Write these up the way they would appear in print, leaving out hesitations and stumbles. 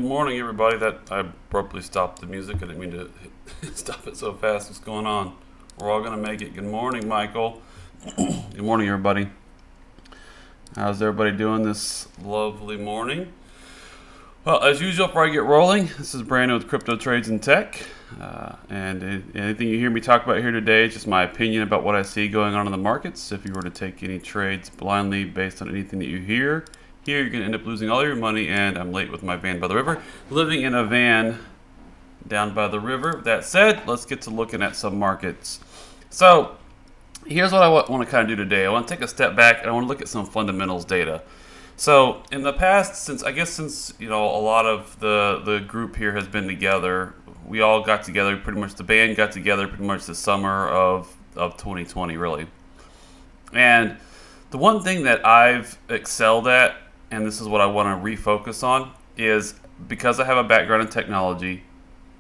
morning, everybody. That I abruptly stopped the music. I didn't mean to stop it so fast. What's going on? We're all gonna make it. Good morning, Michael. Good morning, everybody. How's everybody doing this lovely morning? Well, as usual, before I get rolling, this is Brandon with Crypto Trades and Tech. And anything you hear me talk about here today is just my opinion about what I see going on in the markets. If you were to take any trades blindly based on anything that you hear, here you're going to end up losing all your money. And I'm late with my van by the river, living in a van down by the river. That said, let's get to looking at some markets. So here's what I want to kind of do today. I want to take a step back and I want to look at some fundamentals data. So in the past, since a lot of the group here has been together, we all got together, pretty much the band got together pretty much the summer of 2020, really. And the one thing that I've excelled at, and this is what I want to refocus on, is because I have a background in technology,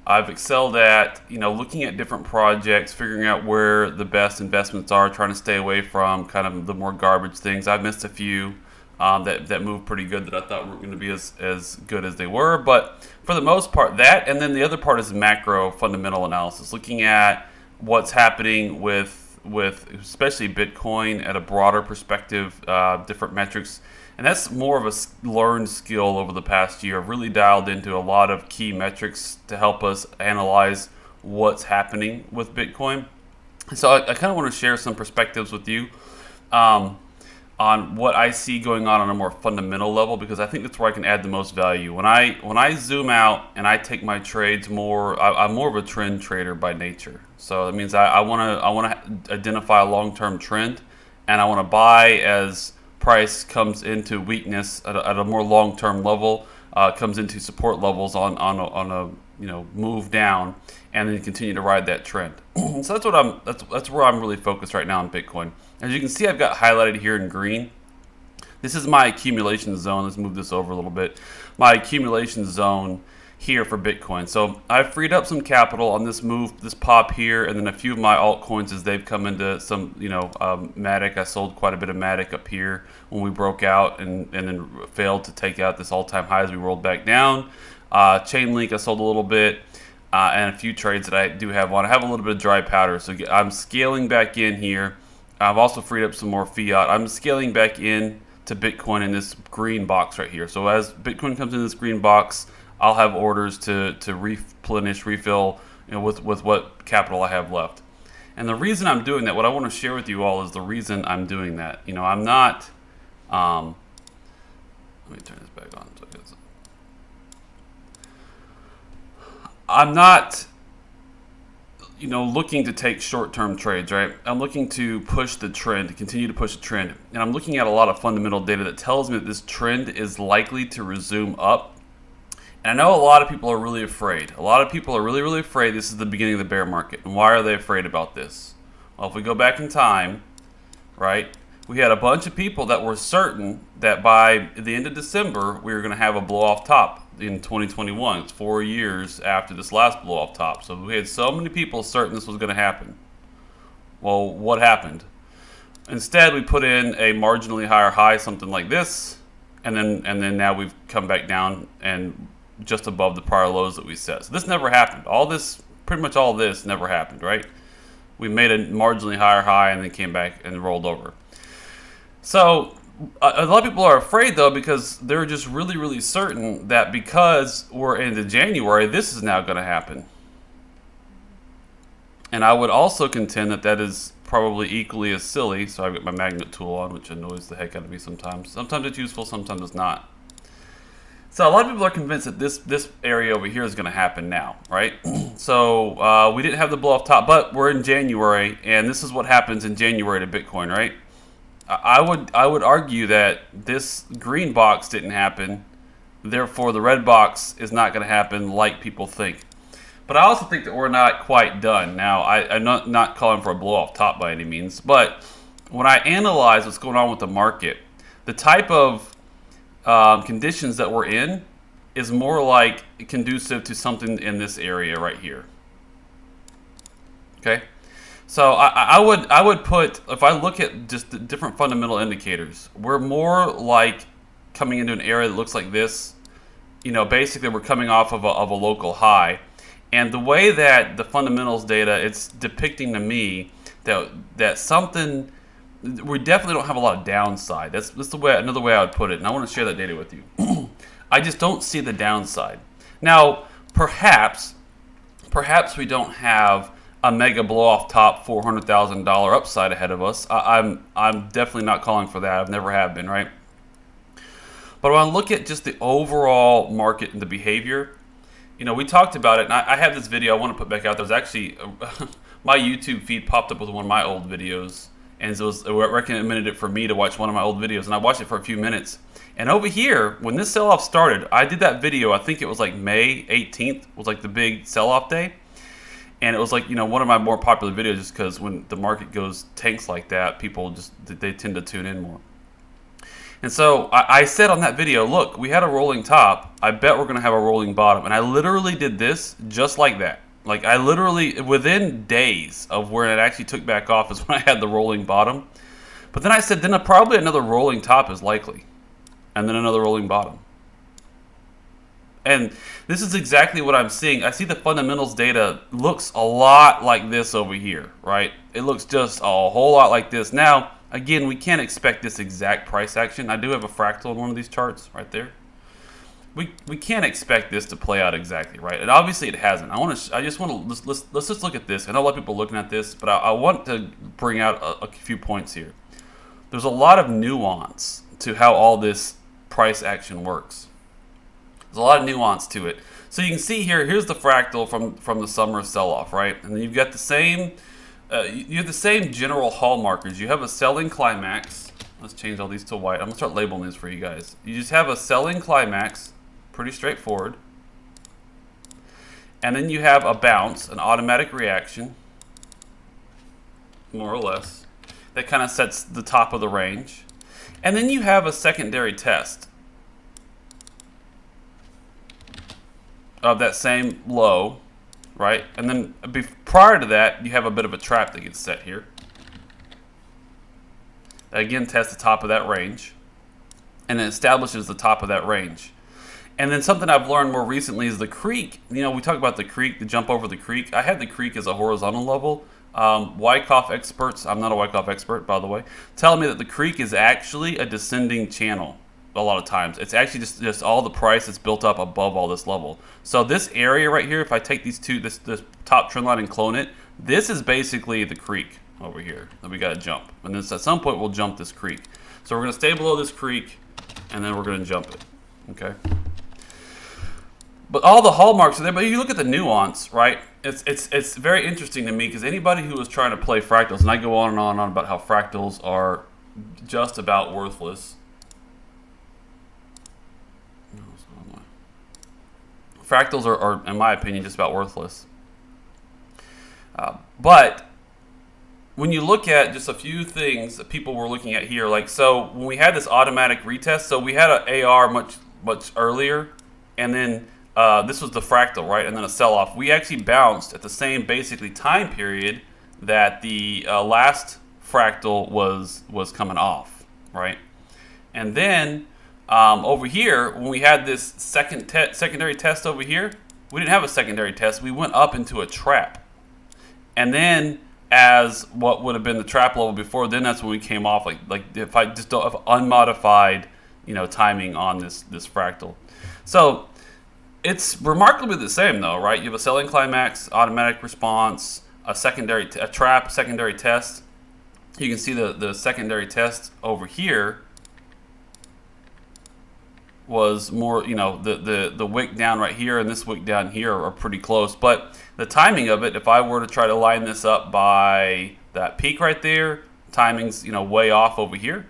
I've excelled at, looking at different projects, figuring out where the best investments are, trying to stay away from kind of the more garbage things. I've missed a few that moved pretty good that I thought were going to be as good as they were. But for the most part, that, and then the other part is macro fundamental analysis, looking at what's happening with especially Bitcoin at a broader perspective, different metrics. And that's more of a learned skill over the past year. I've really dialed into a lot of key metrics to help us analyze what's happening with Bitcoin. So I kind of want to share some perspectives with you on what I see going on a more fundamental level, because I think that's where I can add the most value. When I zoom out and I take my trades more, I'm more of a trend trader by nature. So that means I want to identify a long-term trend, and I want to buy as price comes into weakness at a more long-term level, comes into support levels on a move down, and then continue to ride that trend. So that's where I'm really focused right now on Bitcoin. As you can see, I've got highlighted here in green. This is my accumulation zone. Let's move this over a little bit. My accumulation zone here for Bitcoin. So I've freed up some capital on this move, this pop here, and then a few of my altcoins as they've come into some, Matic. I sold quite a bit of Matic up here when we broke out and then failed to take out this all-time high as we rolled back down. Chainlink, I sold a little bit, and a few trades that I do have on. I have a little bit of dry powder, so I'm scaling back in here. I've also freed up some more fiat. I'm scaling back in to Bitcoin in this green box right here. So as Bitcoin comes in this green box, I'll have orders to refill, with what capital I have left. And the reason I'm doing that, what I want to share with you all, is the reason I'm doing that. I'm not. Let me turn this back on. I'm not, looking to take short-term trades, right? I'm looking to push the trend, to continue to push the trend. And I'm looking at a lot of fundamental data that tells me that this trend is likely to resume up. And I know a lot of people are really afraid. A lot of people are really, really afraid this is the beginning of the bear market. And why are they afraid about this? Well, if we go back in time, right, we had a bunch of people that were certain that by the end of December, we were going to have a blow-off top in 2021. It's 4 years after this last blow-off top. So we had so many people certain this was going to happen. Well, what happened? Instead, we put in a marginally higher high, something like this, and then now we've come back down and just above the prior lows that we set. So this never happened. Pretty much all this never happened, right? We made a marginally higher high and then came back and rolled over. So a lot of people are afraid, though, because they're just really, really certain that because we're into January, this is now going to happen. And I would also contend that is probably equally as silly. So I've got my magnet tool on, which annoys the heck out of me sometimes. Sometimes it's useful, sometimes it's not. So a lot of people are convinced that this area over here is going to happen now, right? So we didn't have the blow-off top, but we're in January, and this is what happens in January to Bitcoin, right? I would argue that this green box didn't happen, therefore the red box is not going to happen like people think. But I also think that we're not quite done. Now, I'm not calling for a blow-off top by any means, but when I analyze what's going on with the market, the type of conditions that we're in is more like conducive to something in this area right here. Okay? So I would put, if I look at just the different fundamental indicators, we're more like coming into an area that looks like this basically we're coming off of a local high. And the way that the fundamentals data, it's depicting to me that something, we definitely don't have a lot of downside. That's the way, another way I would put it. And I want to share that data with you. I just don't see the downside. Now, perhaps we don't have a mega blow off top $400,000 upside ahead of us. I'm definitely not calling for that. I've never have been, right? But when I look at just the overall market and the behavior, we talked about it, and I have this video I want to put back out. There's actually my YouTube feed popped up with one of my old videos, and it recommended it for me to watch one of my old videos, and I watched it for a few minutes. And over here, when this sell-off started, I did that video. I think it was like May 18th was like the big sell-off day, and it was like one of my more popular videos, just because when the market goes tanks like that, people they tend to tune in more. And so I said on that video, look, we had a rolling top. I bet we're going to have a rolling bottom. And I literally did this just like that. Like I literally, within days of where it actually took back off is when I had the rolling bottom. But then I said, then probably another rolling top is likely. And then another rolling bottom. And this is exactly what I'm seeing. I see the fundamentals data looks a lot like this over here, right? It looks just a whole lot like this. Now, again, we can't expect this exact price action. I do have a fractal in one of these charts right there. We can't expect this to play out exactly, right? And obviously it hasn't. let's just look at this. I know a lot of people are looking at this, but I want to bring out a few points here. There's a lot of nuance to how all this price action works. There's a lot of nuance to it. So you can see here's the fractal from the summer sell-off, right? And then you've got the same you have the same general hallmarkers. You have a selling climax. Let's change all these to white. I'm going to start labeling these for you guys. You just have a selling climax, pretty straightforward. And then you have a bounce, an automatic reaction, more or less. That kind of sets the top of the range. And then you have a secondary test of that same low, right? And then prior to that, you have a bit of a trap that gets set here. That again tests the top of that range, and it establishes the top of that range. And then something I've learned more recently is the creek. We talk about the creek, the jump over the creek. I had the creek as a horizontal level. Wyckoff experts, I'm not a Wyckoff expert, by the way, telling me that the creek is actually a descending channel. A lot of times it's actually just all the price that's built up above all this level. So this area right here, if I take these two, this top trend line and clone it, this is basically the creek over here that we got to jump. And then at some point we'll jump this creek. So we're going to stay below this creek, and then we're going to jump it. Okay. But all the hallmarks are there. But you look at the nuance, right? It's very interesting to me, because anybody who is trying to play fractals, and I go on and on and on about how fractals are just about worthless. Fractals are, in my opinion, just about worthless. But when you look at just a few things that people were looking at here, like, so when we had this automatic retest, so we had an AR much earlier, and then this was the fractal, right? And then a sell-off. We actually bounced at the same basically time period that the last fractal was coming off, right? And then over here, when we had this secondary test over here, we didn't have a secondary test. We went up into a trap. And then as what would have been the trap level before, then that's when we came off, like if I just don't have unmodified, timing on this fractal. So it's remarkably the same though, right? You have a selling climax, automatic response, a trap, secondary test. You can see the secondary test over here was more, the wick down right here and this wick down here are pretty close. But the timing of it, if I were to try to line this up by that peak right there, timing's, way off over here.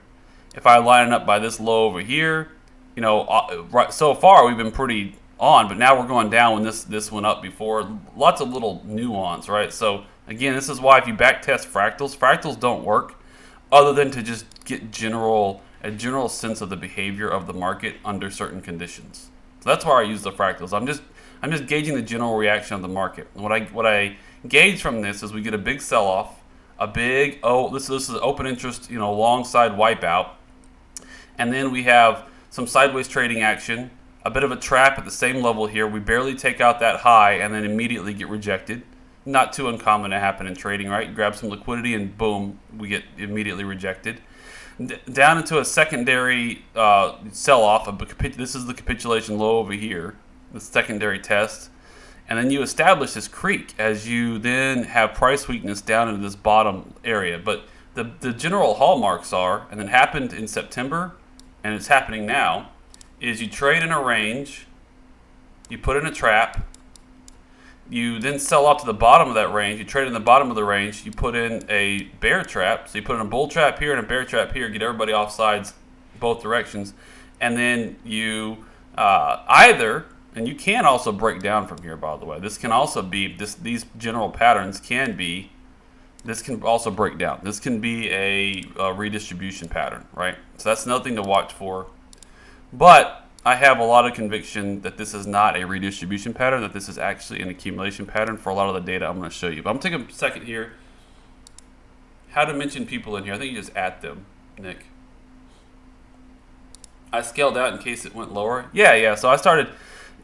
If I line it up by this low over here, right, so far we've been pretty on, but now we're going down when this went up before. Lots of little nuance, right? So again, this is why if you back test fractals don't work other than to just get a general sense of the behavior of the market under certain conditions. So that's why I use the fractals. I'm just gauging the general reaction of the market. And what I gauge from this is we get a big sell-off, this is open interest, long side wipeout, and then we have some sideways trading action, a bit of a trap at the same level here. We barely take out that high and then immediately get rejected. Not too uncommon to happen in trading, right? You grab some liquidity and boom, we get immediately rejected. Down into a secondary sell-off. This is the capitulation low over here, the secondary test. And then you establish this creek as you then have price weakness down into this bottom area. But the general hallmarks are, and it happened in September, and it's happening now, is you trade in a range, you put in a trap, you then sell off to the bottom of that range, you trade in the bottom of the range, you put in a bear trap, so you put in a bull trap here and a bear trap here, get everybody off sides both directions, and then you either, and you can also break down from here, by the way, this can also be, these general patterns can be, this can also break down. This can be a redistribution pattern, right? So that's another thing to watch for. But I have a lot of conviction that this is not a redistribution pattern, that this is actually an accumulation pattern for a lot of the data I'm going to show you. But I'm going to take a second here. How to mention people in here. I think you just add them, Nick. I scaled out in case it went lower. Yeah. So I started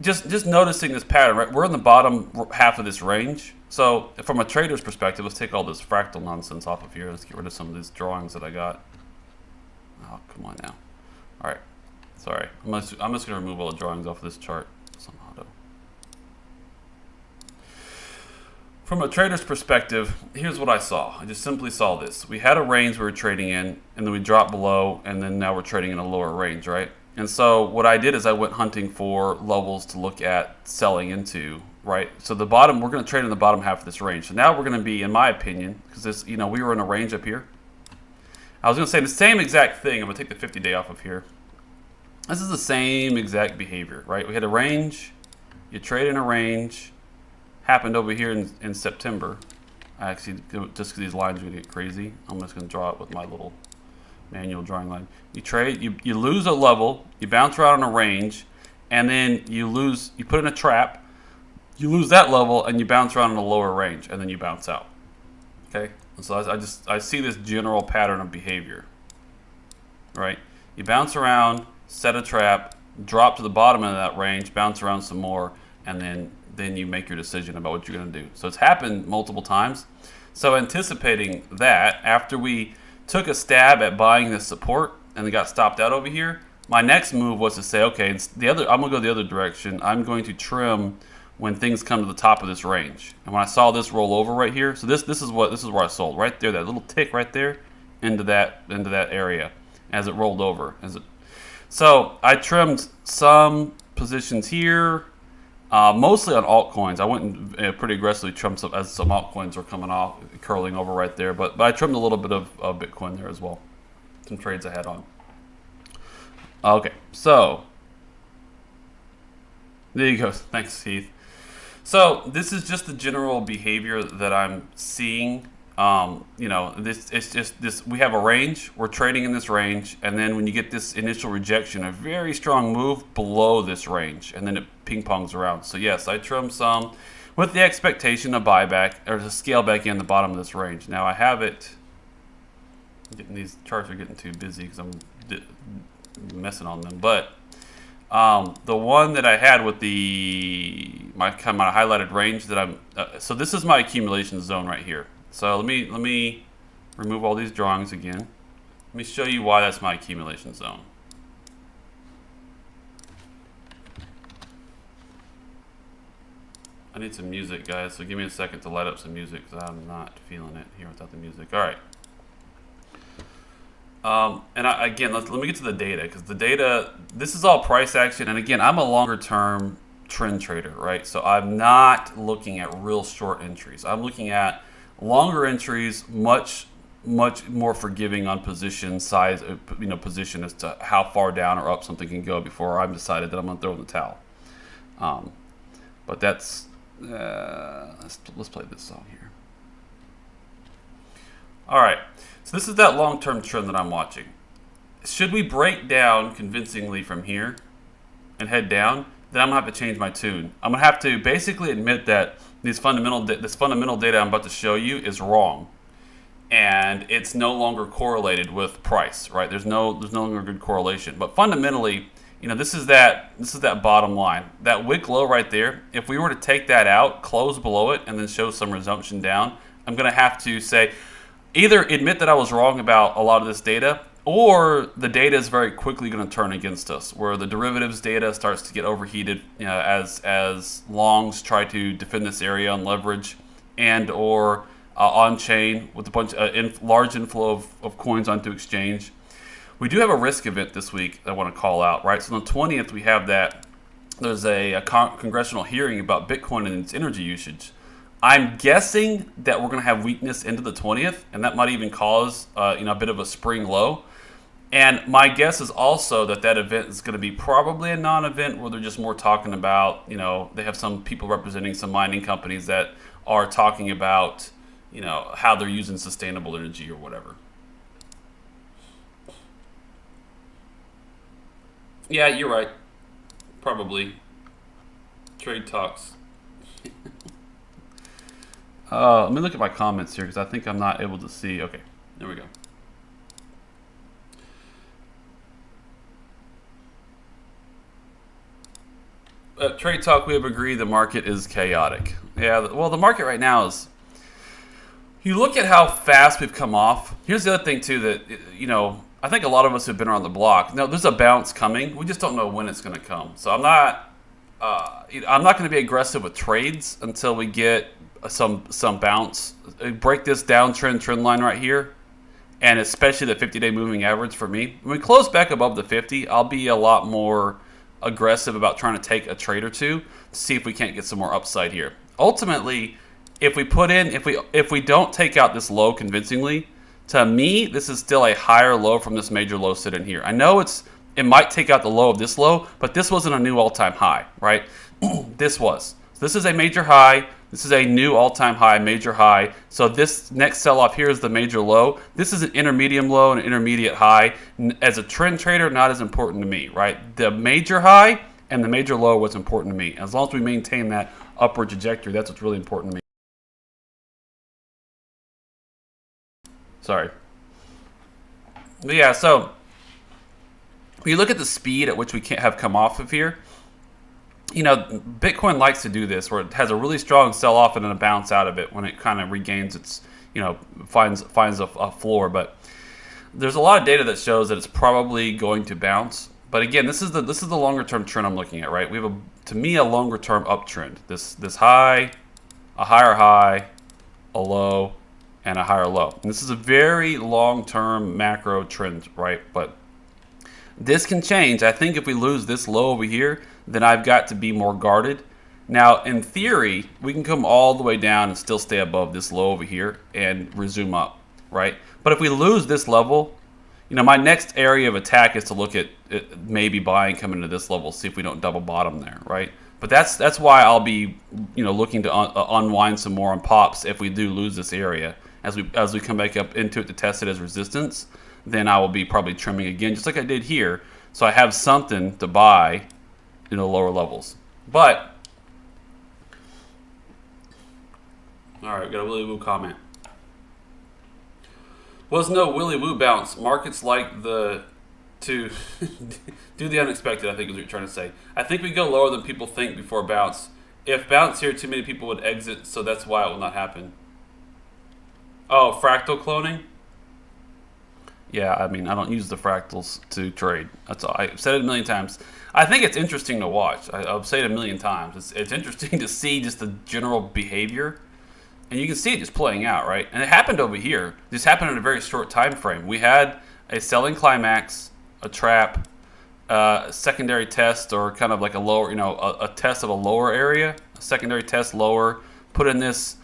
just noticing this pattern, right? We're in the bottom half of this range. So from a trader's perspective, let's take all this fractal nonsense off of here. Let's get rid of some of these drawings that I got. Oh, come on now. All right. Sorry. I'm just going to remove all the drawings off of this chart somehow. From a trader's perspective, here's what I saw. I just simply saw this. We had a range we were trading in, and then we dropped below, and then now we're trading in a lower range, right? And so what I did is I went hunting for levels to look at selling into, right? So the bottom, we're going to trade in the bottom half of this range. So now we're going to be, in my opinion, because this, we were in a range up here. I was going to say the same exact thing. I'm going to take the 50-day off of here. This is the same exact behavior, right? We had a range. You trade in a range. Happened over here in September. Actually, just because these lines are going to get crazy, I'm just going to draw it with my little manual drawing line. You trade, you lose a level, you bounce around on a range, and then you put in a trap, you lose that level, and you bounce around in a lower range, and then you bounce out. Okay? And so I see this general pattern of behavior, right? You bounce around, set a trap, drop to the bottom of that range, bounce around some more, and then you make your decision about what you're going to do. So it's happened multiple times. So anticipating that, after we took a stab at buying this support and it got stopped out over here, my next move was to say, okay, I'm going to go the other direction. I'm going to trim when things come to the top of this range. And when I saw this roll over right here, so this is where I sold right there, that little tick right there into that area as it rolled over. So I trimmed some positions here, mostly on altcoins. I went and pretty aggressively trimmed some as some altcoins were coming off, curling over right there. But I trimmed a little bit of Bitcoin there as well. Some trades I had on. Okay, so there you go. Thanks, Heath. So this is just the general behavior that I'm seeing. It's just this. We have a range. We're trading in this range, and then when you get this initial rejection, a very strong move below this range, and then it ping pongs around. So yes, I trimmed some with the expectation of buyback or to scale back in the bottom of this range. Now I have it. These charts are getting too busy because I'm messing on them, but the one that I had with my kind of highlighted range that so this is my accumulation zone right here. So let me remove all these drawings again. Let me show you why that's my accumulation zone. I need some music, guys, so give me a second to light up some music because I'm not feeling it here without the music. All right. Again, let me get to the data, because the data, this is all price action. And again, I'm a longer term trend trader, right? So I'm not looking at real short entries. I'm looking at longer entries, much more forgiving on position size, position as to how far down or up something can go before I've decided that I'm going to throw in the towel. But that's, let's play this song here. All right. So this is that long-term trend that I'm watching. Should we break down convincingly from here and head down, then I'm going to have to change my tune. I'm going to have to basically admit that this fundamental data I'm about to show you is wrong. And it's no longer correlated with price, right? There's no longer good correlation. But fundamentally, You know, this is that bottom line. That wick low right there, if we were to take that out, close below it, and then show some resumption down, I'm going to have to say, either admit that I was wrong about a lot of this data, or the data is very quickly going to turn against us, where the derivatives data starts to get overheated, you know, as longs try to defend this area on leverage, and or on chain with a bunch large inflow of coins onto exchange. We do have a risk event this week that I want to call out, right? So on the 20th, we have that there's a congressional hearing about Bitcoin and its energy usage. I'm guessing that we're going to have weakness into the 20th, and that might even cause a bit of a spring low. And my guess is also that event is going to be probably a non-event where they're just more talking about, you know, they have some people representing some mining companies that are talking about, you know, how they're using sustainable energy or whatever. Yeah, you're right. Probably. Trade talks. Let me look at my comments here because I think I'm not able to see. Okay, there we go. Trade talk, we have agreed the market is chaotic. Yeah, well, the market right now is, you look at how fast we've come off. Here's the other thing too that, you know, I think a lot of us have been around the block. No, there's a bounce coming. We just don't know when it's going to come. So I'm not going to be aggressive with trades until we get some bounce. Break this downtrend trend line right here, and especially the 50-day moving average for me. When we close back above the 50, I'll be a lot more aggressive about trying to take a trade or two to see if we can't get some more upside here. Ultimately, if we don't take out this low convincingly, to me, this is still a higher low from this major low sitting here. I know it might take out the low of this low, but this wasn't a new all-time high, right? This was. So this is a major high. This is a new all-time high, major high. So this next sell-off here is the major low. This is an intermediate low and an intermediate high. As a trend trader, not as important to me, right? The major high and the major low was important to me. As long as we maintain that upward trajectory, that's what's really important to me. Sorry. But yeah, so if you look at the speed at which we have come off of here, you know, Bitcoin likes to do this where it has a really strong sell-off and then a bounce out of it when it kind of regains its, you know, finds a floor. But there's a lot of data that shows that it's probably going to bounce. But again, this is the longer-term trend I'm looking at, right? We have, to me, a longer-term uptrend. This high, a higher high, a low, and a higher low. And this is a very long-term macro trend, right? But this can change. I think if we lose this low over here, then I've got to be more guarded. Now, in theory, we can come all the way down and still stay above this low over here and resume up, right? But if we lose this level, you know, my next area of attack is to look at maybe buying coming to this level, see if we don't double bottom there, right? But that's why I'll be, you know, looking to unwind some more on pops if we do lose this area. As we come back up into it to test it as resistance, then I will be probably trimming again, just like I did here. So I have something to buy in the lower levels. But, all right, got a Willy Woo comment. Was no Willy Woo bounce. Markets like to do the unexpected, I think is what you're trying to say. I think we go lower than people think before bounce. If bounce here, too many people would exit, so that's why it will not happen. Oh, fractal cloning? Yeah, I mean, I don't use the fractals to trade. That's all. I've said it a million times. I think it's interesting to watch. I've said it a million times. It's interesting to see just the general behavior. And you can see it just playing out, right? And it happened over here. This happened in a very short time frame. We had a selling climax, a trap, secondary test, or kind of like a lower, you know, a test of a lower area, a secondary test lower, put in this,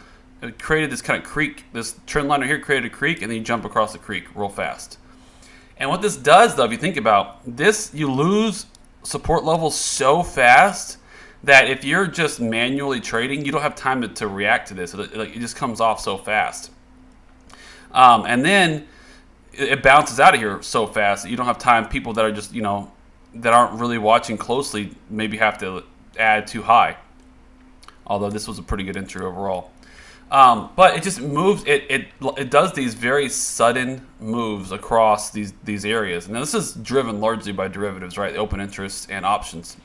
it created this kind of creek, this trend line right here created a creek, and then you jump across the creek real fast. And what this does, though, if you think about this, you lose support levels so fast that if you're just manually trading, you don't have time to react to this. It just comes off so fast. And then it bounces out of here so fast that you don't have time. People that are just, you know, that aren't really watching closely maybe have to add too high. Although this was a pretty good entry overall. But it just moves. It does these very sudden moves across these areas. Now this is driven largely by derivatives, right? Open interest and options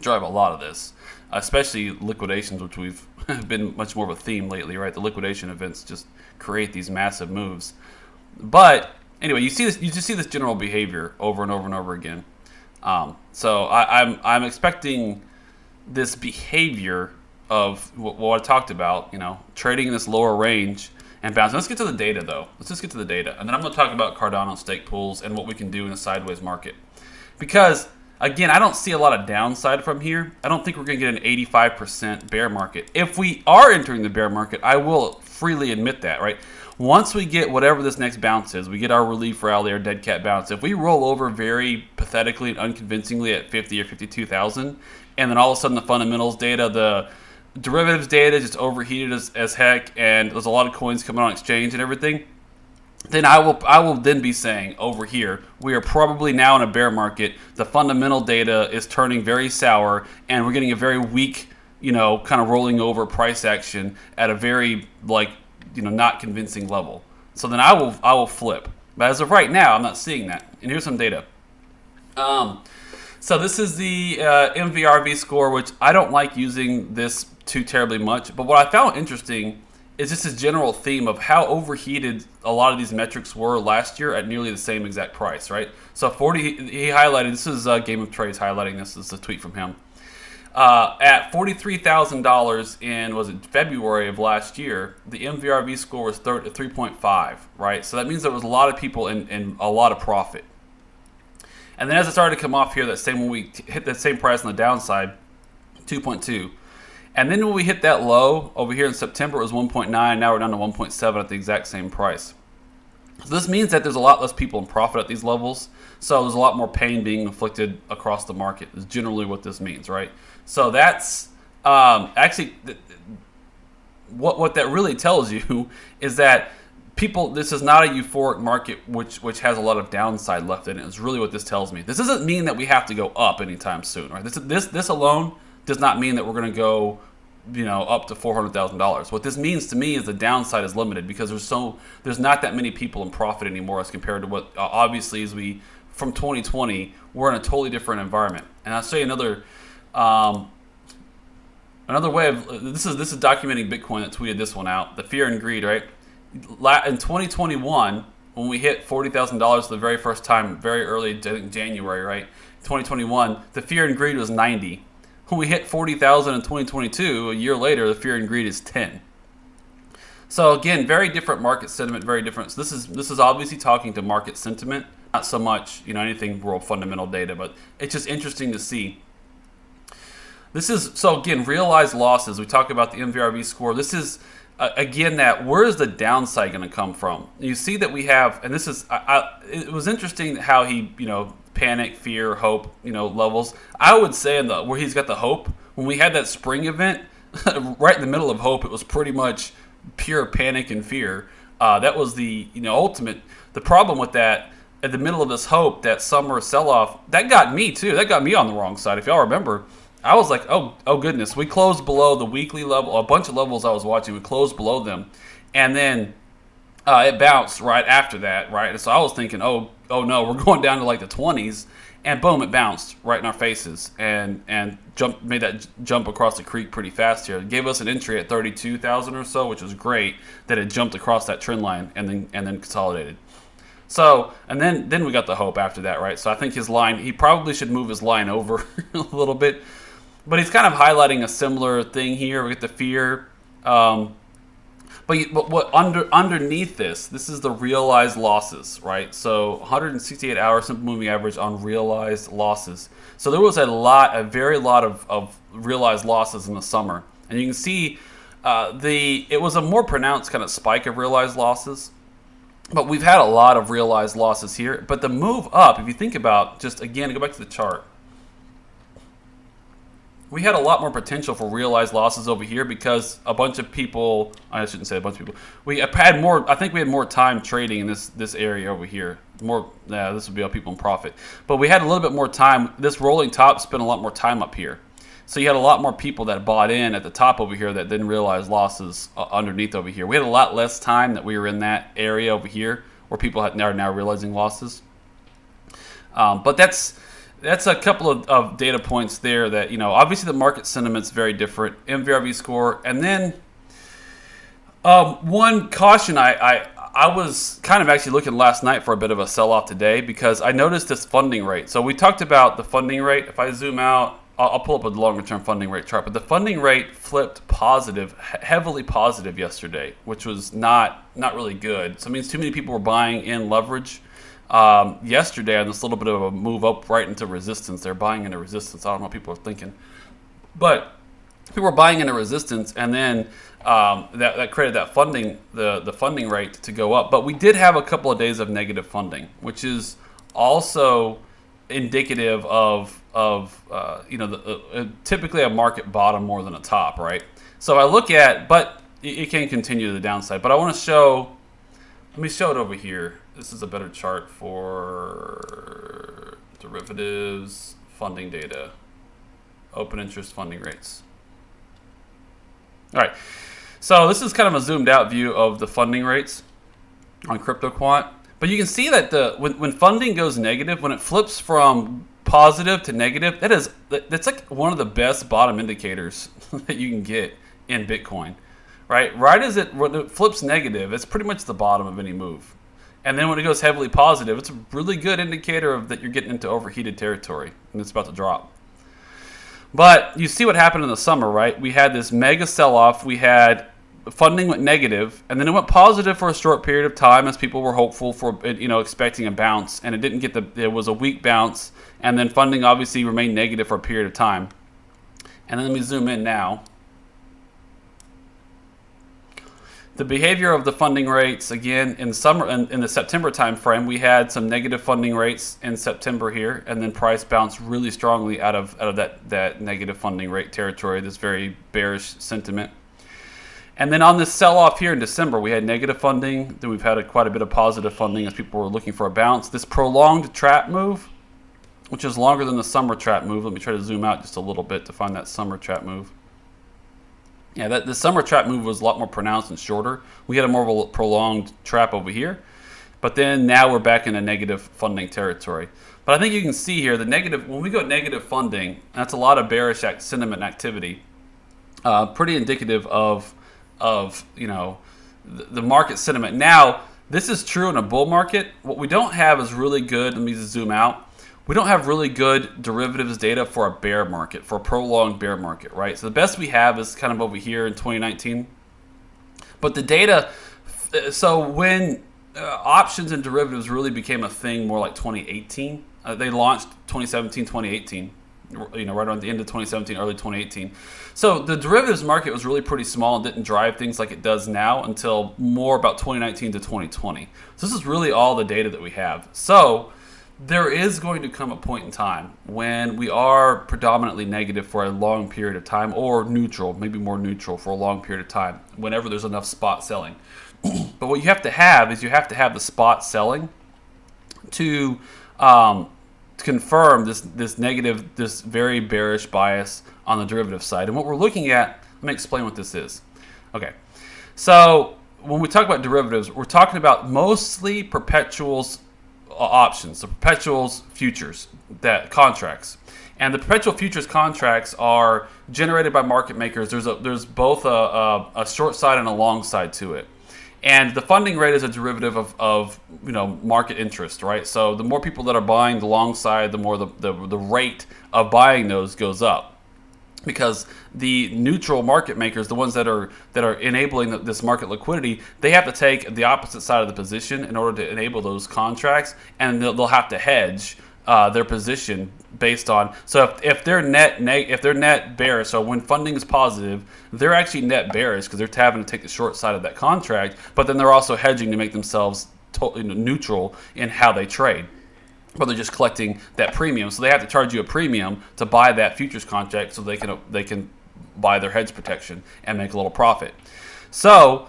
drive a lot of this, especially liquidations, which we've been much more of a theme lately, right? The liquidation events just create these massive moves. But anyway, you just see this general behavior over and over and over again. So I'm expecting this behavior of what I talked about, trading in this lower range and bouncing. Let's get to the data, though. Let's just get to the data. And then I'm going to talk about Cardano stake pools and what we can do in a sideways market. Because, again, I don't see a lot of downside from here. I don't think we're going to get an 85% bear market. If we are entering the bear market, I will freely admit that, right? Once we get whatever this next bounce is, we get our relief rally or dead cat bounce. If we roll over very pathetically and unconvincingly at 50 or 52,000, and then all of a sudden the fundamentals data, the derivatives data just overheated as heck, and there's a lot of coins coming on exchange and everything, then I will then be saying over here, we are probably now in a bear market. The fundamental data is turning very sour, and we're getting a very weak, kind of rolling over price action at a very not convincing level. So then I will flip. But as of right now, I'm not seeing that. And here's some data. So this is the MVRV score, which I don't like using this too terribly much. But what I found interesting is just this general theme of how overheated a lot of these metrics were last year at nearly the same exact price, right? So 40, he highlighted, this is Game of Trades highlighting this is a tweet from him. At $43,000 in, was it February of last year, the MVRV score was 3.5, right? So that means there was a lot of people in a lot of profit. And then as it started to come off here, when we hit that same price on the downside, 2.2. And then when we hit that low over here in September, it was 1.9. Now we're down to 1.7 at the exact same price. So this means that there's a lot less people in profit at these levels. So there's a lot more pain being inflicted across the market is generally what this means, right? So that's actually what that really tells you is that this is not a euphoric market which has a lot of downside left in it. Is really what this tells me. This doesn't mean that we have to go up anytime soon, right? This alone does not mean that we're going to go, up to $400,000. What this means to me is the downside is limited because there's not that many people in profit anymore as compared to what obviously as from 2020 we're in a totally different environment. And I'll show you another way of this is documenting Bitcoin that tweeted this one out. The fear and greed, right? In 2021, when we hit $40,000 for the very first time, very early January, right? 2021, the fear and greed was 90. When we hit 40,000 in 2022, a year later, the fear and greed is 10. So again, very different market sentiment, very different. So this is obviously talking to market sentiment, not so much anything world fundamental data, but it's just interesting to see. So again, realized losses. We talk about the MVRV score. This is again where is the downside going to come from? You see that we have, and this is it was interesting how he panic, fear, hope, levels. I would say where he's got the hope, when we had that spring event, right in the middle of hope, it was pretty much pure panic and fear. That was the ultimate. The problem with that, at the middle of this hope, that summer sell-off, that got me too. That got me on the wrong side. If y'all remember, I was like, oh goodness, we closed below the weekly level. A bunch of levels I was watching, we closed below them, and then it bounced right after that, right? And so I was thinking, oh no, we're going down to like the 20s, and boom, it bounced right in our faces and made that jump across the creek pretty fast here. It gave us an entry at 32,000 or so, which was great that it jumped across that trend line and then consolidated. So, and then we got the hope after that, right? So I think he probably should move his line over a little bit, but he's kind of highlighting a similar thing here. We get the fear. But what underneath this is the realized losses, right? So 168 hour simple moving average on realized losses. So there was a very lot of realized losses in the summer, and you can see it was a more pronounced kind of spike of realized losses. But we've had a lot of realized losses here. But the move up, if you think about, just again, go back to the chart. We had a lot more potential for realized losses over here because a bunch of people, I shouldn't say a bunch of people, I think we had more time trading in this area over here. This would be all people in profit. But we had a little bit more time. This rolling top spent a lot more time up here. So you had a lot more people that bought in at the top over here that didn't realize losses underneath over here. We had a lot less time that we were in that area over here where people are now realizing losses. But that's a couple of data points there that, obviously the market sentiment's very different, MVRV score. And then one caution, I was kind of actually looking last night for a bit of a sell-off today because I noticed this funding rate. So we talked about the funding rate. If I zoom out, I'll pull up a longer-term funding rate chart. But the funding rate flipped positive, heavily positive yesterday, which was not really good. So it means too many people were buying in leverage yesterday on this little bit of a move up right into resistance. They're buying into resistance. I don't know what people are thinking. But people were buying into resistance, and then that created that funding, the funding rate to go up. But we did have a couple of days of negative funding, which is also indicative of typically a market bottom more than a top, right? So I look at, but it can continue to the downside. But I want to show, let me show it over here. This is a better chart for derivatives, funding data, open interest funding rates. All right, so this is kind of a zoomed out view of the funding rates on CryptoQuant. But you can see that when funding goes negative, when it flips from positive to negative, that's like one of the best bottom indicators that you can get in Bitcoin, right? When it flips negative, it's pretty much the bottom of any move. And then when it goes heavily positive, it's a really good indicator of that you're getting into overheated territory and it's about to drop. But you see what happened in the summer, right? We had this mega sell-off. We had funding went negative, and then it went positive for a short period of time as people were hopeful for, expecting a bounce, and it didn't get it was a weak bounce, and then funding obviously remained negative for a period of time. And then let me zoom in now. The behavior of the funding rates, again, in the September timeframe, we had some negative funding rates in September here, and then price bounced really strongly out of that negative funding rate territory, this very bearish sentiment. And then on this sell-off here in December, we had negative funding. Then we've had quite a bit of positive funding as people were looking for a bounce. This prolonged trap move, which is longer than the summer trap move. Let me try to zoom out just a little bit to find that summer trap move. Yeah, the summer trap move was a lot more pronounced and shorter. We had a more of a prolonged trap over here. But then now we're back in a negative funding territory. But I think you can see here, when we go negative funding, that's a lot of bearish sentiment activity. Pretty indicative of the market sentiment. Now, this is true in a bull market. What we don't have is really good, let me just zoom out. We don't have really good derivatives data for a bear market, for a prolonged bear market, right? So the best we have is kind of over here in 2019. But the data, so when options and derivatives really became a thing more like 2018, they launched 2017, 2018, right around the end of 2017, early 2018. So the derivatives market was really pretty small and didn't drive things like it does now until more about 2019 to 2020. So this is really all the data that we have. So there is going to come a point in time when we are predominantly negative for a long period of time, or neutral, maybe more neutral for a long period of time, whenever there's enough spot selling. But what you have to have is the spot selling to confirm this negative, this very bearish bias on the derivative side. And what we're looking at, let me explain what this is. Okay, so when we talk about derivatives, we're talking about mostly perpetuals options, the perpetuals futures, that contracts. And the perpetual futures contracts are generated by market makers. There's both a short side and a long side to it. And the funding rate is a derivative of market interest, right? So the more people that are buying the long side, the more the rate of buying those goes up. Because the neutral market makers, the ones that are enabling this market liquidity, they have to take the opposite side of the position in order to enable those contracts, and they'll have to hedge their position based on. So if they're net bearish, so when funding is positive, they're actually net bearish because they're having to take the short side of that contract, but then they're also hedging to make themselves neutral in how they trade. But they're just collecting that premium, so they have to charge you a premium to buy that futures contract, so they can buy their hedge protection and make a little profit. So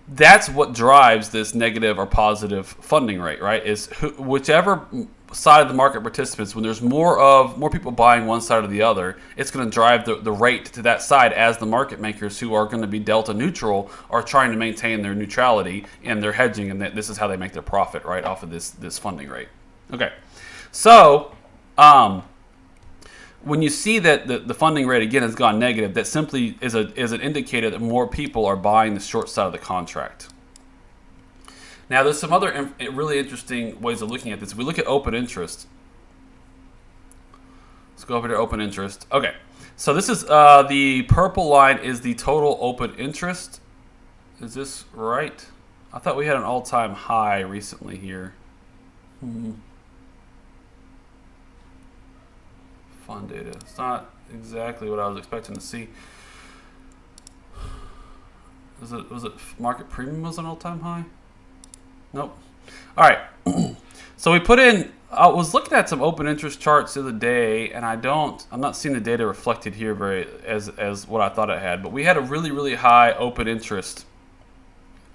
that's what drives this negative or positive funding rate, right? Is whichever side of the market participants, when there's more people buying one side or the other, it's going to drive the rate to that side, as the market makers, who are going to be delta neutral, are trying to maintain their neutrality and their hedging, and this is how they make their profit, right, off of this funding rate. Okay, so when you see that the funding rate again has gone negative, that simply is an indicator that more people are buying the short side of the contract. Now, there's some other really interesting ways of looking at this. If we look at open interest, let's go over to open interest. Okay, so this is the purple line is the total open interest. Is this right? I thought we had an all-time high recently here. Fund data. It's not exactly what I was expecting to see. Was it market premium was an all-time high? Nope. All right. So we put in. I was looking at some open interest charts the other day, and I'm not seeing the data reflected here as what I thought it had. But we had a really, really high open interest,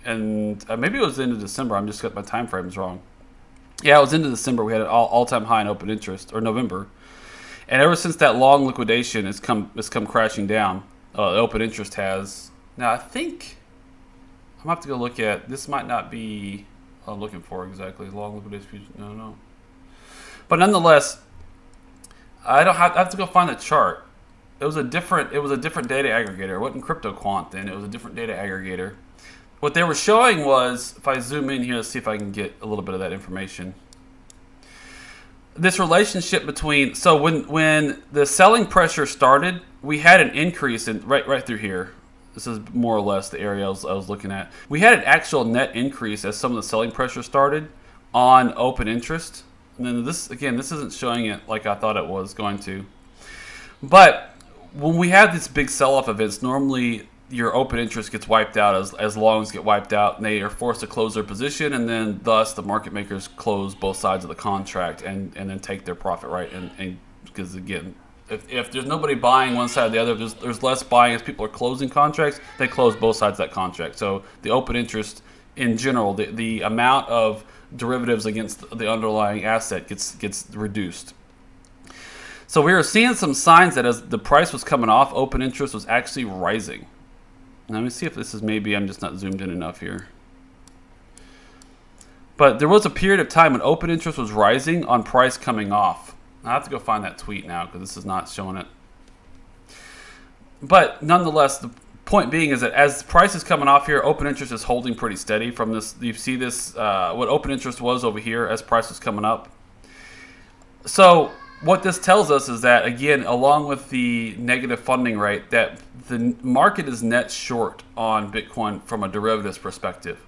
and maybe it was into December. I'm just got my time frames wrong. Yeah, it was into December. We had an all-time high in open interest, or November, and ever since that long liquidation, it's come crashing down. Open interest has. Now I think I'm gonna have to go look at this. Might not be. I'm looking for exactly long liquidation. No. But nonetheless, I have to go find the chart. It was a different data aggregator. It wasn't CryptoQuant then. It was a different data aggregator. What they were showing was, if I zoom in here, let's see if I can get a little bit of that information. This relationship between, so when the selling pressure started, we had an increase in right through here. This is more or less the area I was looking at. We had an actual net increase as some of the selling pressure started on open interest. And then this isn't showing it like I thought it was going to. But when we have these big sell-off events, normally your open interest gets wiped out as longs get wiped out, and they are forced to close their position, and then thus the market makers close both sides of the contract and then take their profit, right? And because again, if there's nobody buying one side or the other, there's less buying as people are closing contracts, they close both sides of that contract. So the open interest in general, the amount of derivatives against the underlying asset gets reduced. So we were seeing some signs that as the price was coming off, open interest was actually rising. Now, let me see if this is, maybe I'm just not zoomed in enough here. But there was a period of time when open interest was rising on price coming off. I have to go find that tweet now because this is not showing it. But nonetheless, the point being is that as price is coming off here, open interest is holding pretty steady from this. You see this, what open interest was over here as price was coming up. So what this tells us is that, again, along with the negative funding rate, that the market is net short on Bitcoin from a derivatives perspective.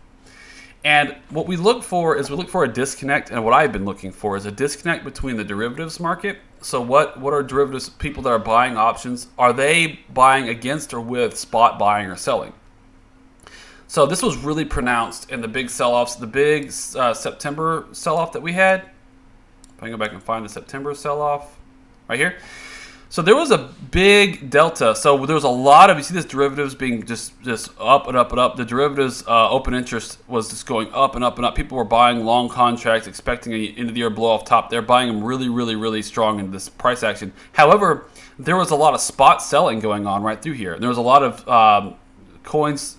And what we look for is a disconnect, and what I've been looking for is a disconnect between the derivatives market. So what are derivatives, people that are buying options, are they buying against or with spot buying or selling? So this was really pronounced in the big sell-offs, the big September sell-off that we had. If I can go back and find the September sell-off right here. So there was a big delta. So there was a lot of, you see this derivatives being just up and up and up. The derivatives open interest was just going up and up and up. People were buying long contracts, expecting an end of the year blow off top. They're buying them really, really, really strong in this price action. However, there was a lot of spot selling going on right through here. There was a lot of coins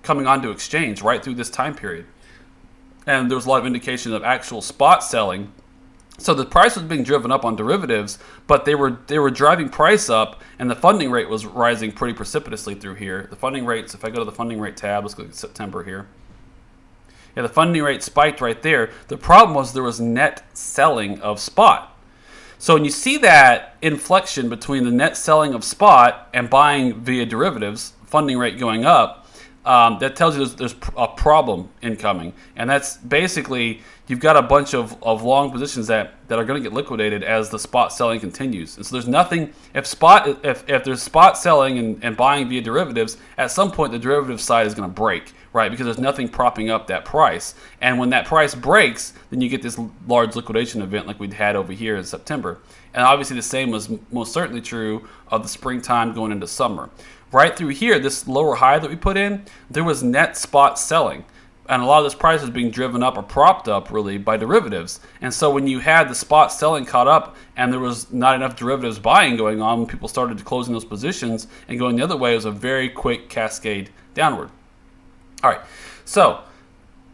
coming onto exchange right through this time period. And there was a lot of indication of actual spot selling. So the price was being driven up on derivatives, but they were driving price up, and the funding rate was rising pretty precipitously through here. The funding rates, if I go to the funding rate tab, let's go to September here. Yeah, the funding rate spiked right there. The problem was there was net selling of spot. So when you see that inflection between the net selling of spot and buying via derivatives, funding rate going up, that tells you there's a problem incoming. And that's basically, you've got a bunch of long positions that are going to get liquidated as the spot selling continues. And so there's nothing, if there's spot selling and buying via derivatives, at some point the derivative side is going to break, right? Because there's nothing propping up that price. And when that price breaks, then you get this large liquidation event like we'd had over here in September. And obviously the same was most certainly true of the springtime going into summer. Right through here, this lower high that we put in, there was net spot selling. And a lot of this price is being driven up or propped up really by derivatives. And so when you had the spot selling caught up and there was not enough derivatives buying going on, when people started closing those positions and going the other way, it was a very quick cascade downward. All right, so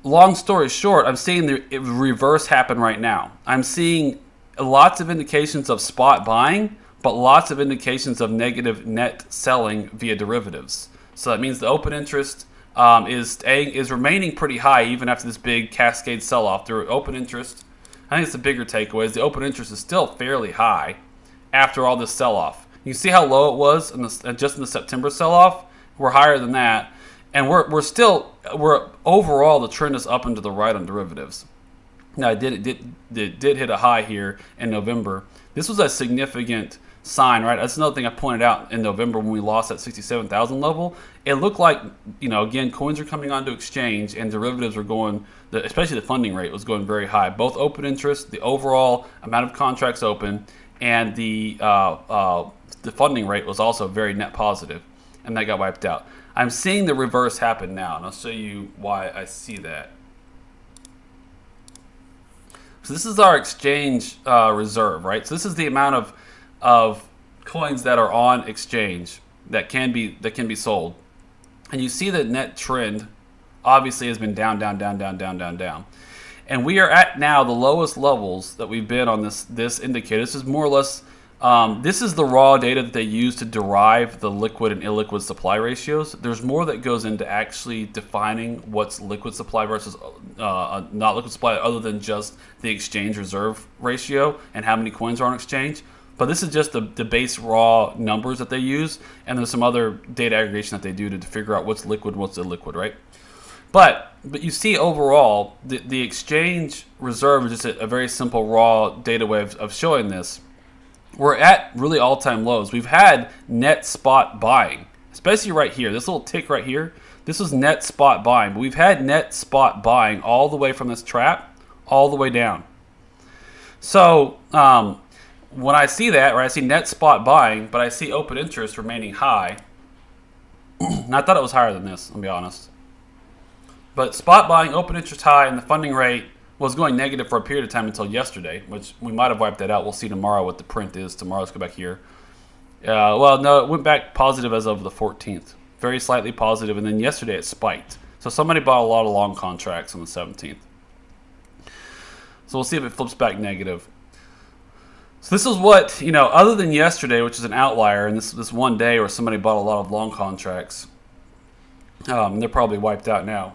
long story short, I'm seeing the reverse happen right now. I'm seeing lots of indications of spot buying, but lots of indications of negative net selling via derivatives. So that means the open interest is remaining pretty high even after this big cascade sell-off. The open interest, I think it's the bigger takeaway, is the open interest is still fairly high after all this sell-off. You see how low it was just in the September sell-off? We're higher than that, and we're overall the trend is up and to the right on derivatives. Now it did hit a high here in November. This was a significant sign, right? That's another thing I pointed out in November when we lost that 67,000 level. It looked like, again, coins are coming onto exchange and derivatives are going, especially the funding rate was going very high. Both open interest, the overall amount of contracts open, and the funding rate was also very net positive, and that got wiped out. I'm seeing the reverse happen now, and I'll show you why I see that. So this is our exchange reserve, right? So this is the amount of coins that are on exchange that can be sold. And you see the net trend obviously has been down. And we are at now the lowest levels that we've been on this indicator. This is more or less, this is the raw data that they use to derive the liquid and illiquid supply ratios. There's more that goes into actually defining what's liquid supply versus not liquid supply, other than just the exchange reserve ratio and how many coins are on exchange. But this is just the base raw numbers that they use, and there's some other data aggregation that they do to figure out what's liquid, what's illiquid, right? But you see overall, the exchange reserve is just a very simple raw data way of showing this. We're at really all-time lows. We've had net spot buying, especially right here. This little tick right here, this is net spot buying. But we've had net spot buying all the way from this trap all the way down. So when I see that, right, I see net spot buying, but I see open interest remaining high. And I thought it was higher than this, I'll be honest. But spot buying, open interest high, and the funding rate was going negative for a period of time until yesterday, which we might have wiped that out. We'll see tomorrow what the print is tomorrow. Let's go back here. Well, no, it went back positive as of the 14th. Very slightly positive, and then yesterday it spiked. So somebody bought a lot of long contracts on the 17th. So we'll see if it flips back negative. So this is what, other than yesterday, which is an outlier, and this one day where somebody bought a lot of long contracts, they're probably wiped out now.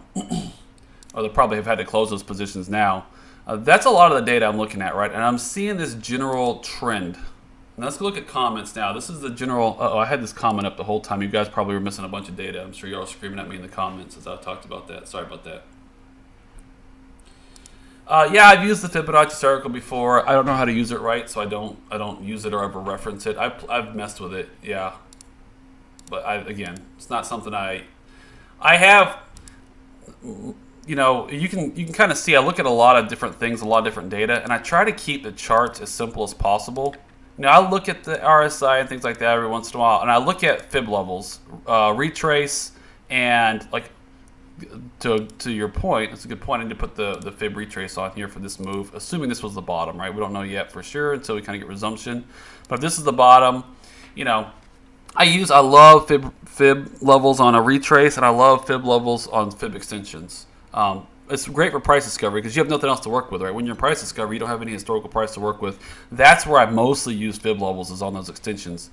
Or they probably have had to close those positions now. That's a lot of the data I'm looking at, right? And I'm seeing this general trend. And let's look at comments now. This is the general, I had this comment up the whole time. You guys probably were missing a bunch of data. I'm sure you're all screaming at me in the comments as I talked about that. Sorry about that. Yeah, I've used the Fibonacci circle before. I don't know how to use it right, so I don't use it or ever reference it. I've messed with it, yeah. But again, it's not something I have. You can kind of see. I look at a lot of different things, a lot of different data, and I try to keep the charts as simple as possible. I look at the RSI and things like that every once in a while, and I look at fib levels, retrace, and like. To your point, it's a good point. I need to put the fib retrace on here for this move, assuming this was the bottom, right? We don't know yet for sure until we kind of get resumption. But if this is the bottom, I love fib levels on a retrace, and I love fib levels on fib extensions. It's great for price discovery because you have nothing else to work with, right? When you're in price discovery, you don't have any historical price to work with. That's where I mostly use fib levels, is on those extensions.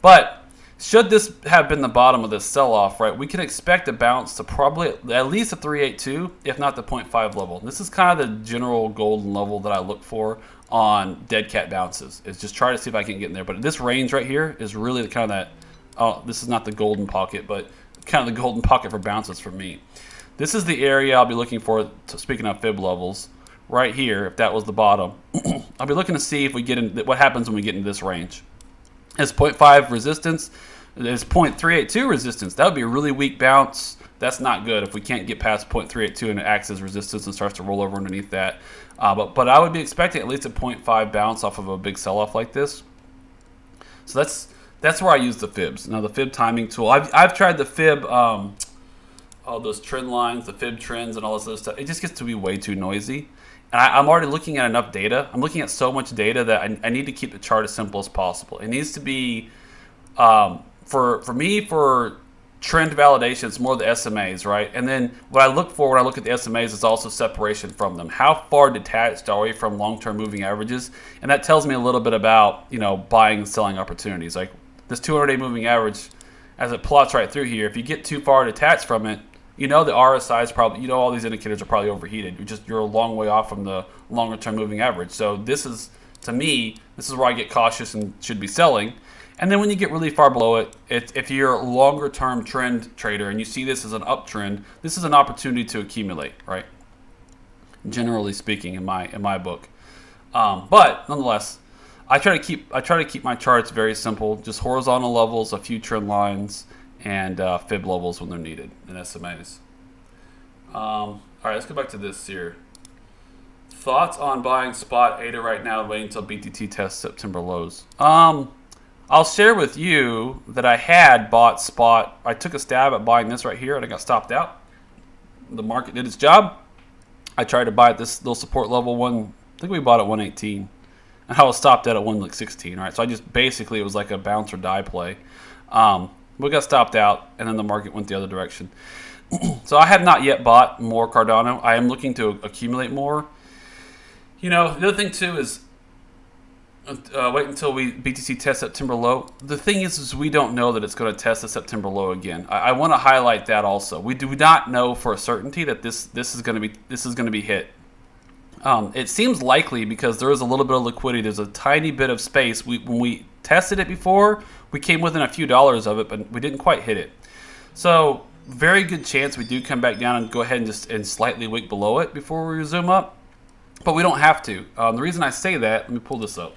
But should this have been the bottom of this sell-off, right, we can expect a bounce to probably at least a 382, if not the 0.5 level. This is kind of the general golden level that I look for on dead cat bounces, is just try to see if I can get in there. But this range right here is really kind of that, this is not the golden pocket, but kind of the golden pocket for bounces for me. This is the area I'll be looking for, speaking of fib levels, right here, if that was the bottom. I'll be looking to see if we get in, what happens when we get into this range. Is 0.5 resistance, is 0.382 resistance. That would be a really weak bounce. That's not good if we can't get past 0.382 and it acts as resistance and starts to roll over underneath that. But I would be expecting at least a 0.5 bounce off of a big sell-off like this. So that's where I use the fibs. Now the fib timing tool, I've tried the fib all those trend lines, the fib trends, and all this other stuff, it just gets to be way too noisy. And I'm already looking at enough data. I'm looking at so much data that I need to keep the chart as simple as possible. It needs to be, for me, for trend validation, it's more the SMAs, right? And then what I look for when I look at the SMAs is also separation from them. How far detached are we from long-term moving averages? And that tells me a little bit about, buying and selling opportunities. Like this 200-day moving average, as it plots right through here, if you get too far detached from it, the RSI is probably, all these indicators are probably overheated. You're a long way off from the longer-term moving average. So this is, to me, this is where I get cautious and should be selling. And then when you get really far below it, if you're a longer-term trend trader and you see this as an uptrend, this is an opportunity to accumulate, right? Generally speaking, in my book. But nonetheless, I try to keep my charts very simple, just horizontal levels, a few trend lines, and fib levels when they're needed, and SMAs. All right, let's go back to this here. Thoughts on buying spot ADA right now and waiting until BTT tests September lows? I'll share with you that I had bought spot. I took a stab at buying this right here, and I got stopped out. The market did its job. I tried to buy at this little support level one. I think we bought at 118. And I was stopped at 116, right? So I just basically, it was like a bounce or die play. We got stopped out, and then the market went the other direction. So I have not yet bought more Cardano. I am looking to accumulate more. The other thing too is wait until BTC test September low. The thing is we don't know that it's going to test the September low again. I want to highlight that also. We do not know for a certainty that this is going to be hit. It seems likely because there is a little bit of liquidity. There's a tiny bit of space. When we tested it before, we came within a few dollars of it, but we didn't quite hit it. So very good chance we do come back down and go ahead and slightly wick below it before we resume up. But we don't have to. The reason I say that, let me pull this up.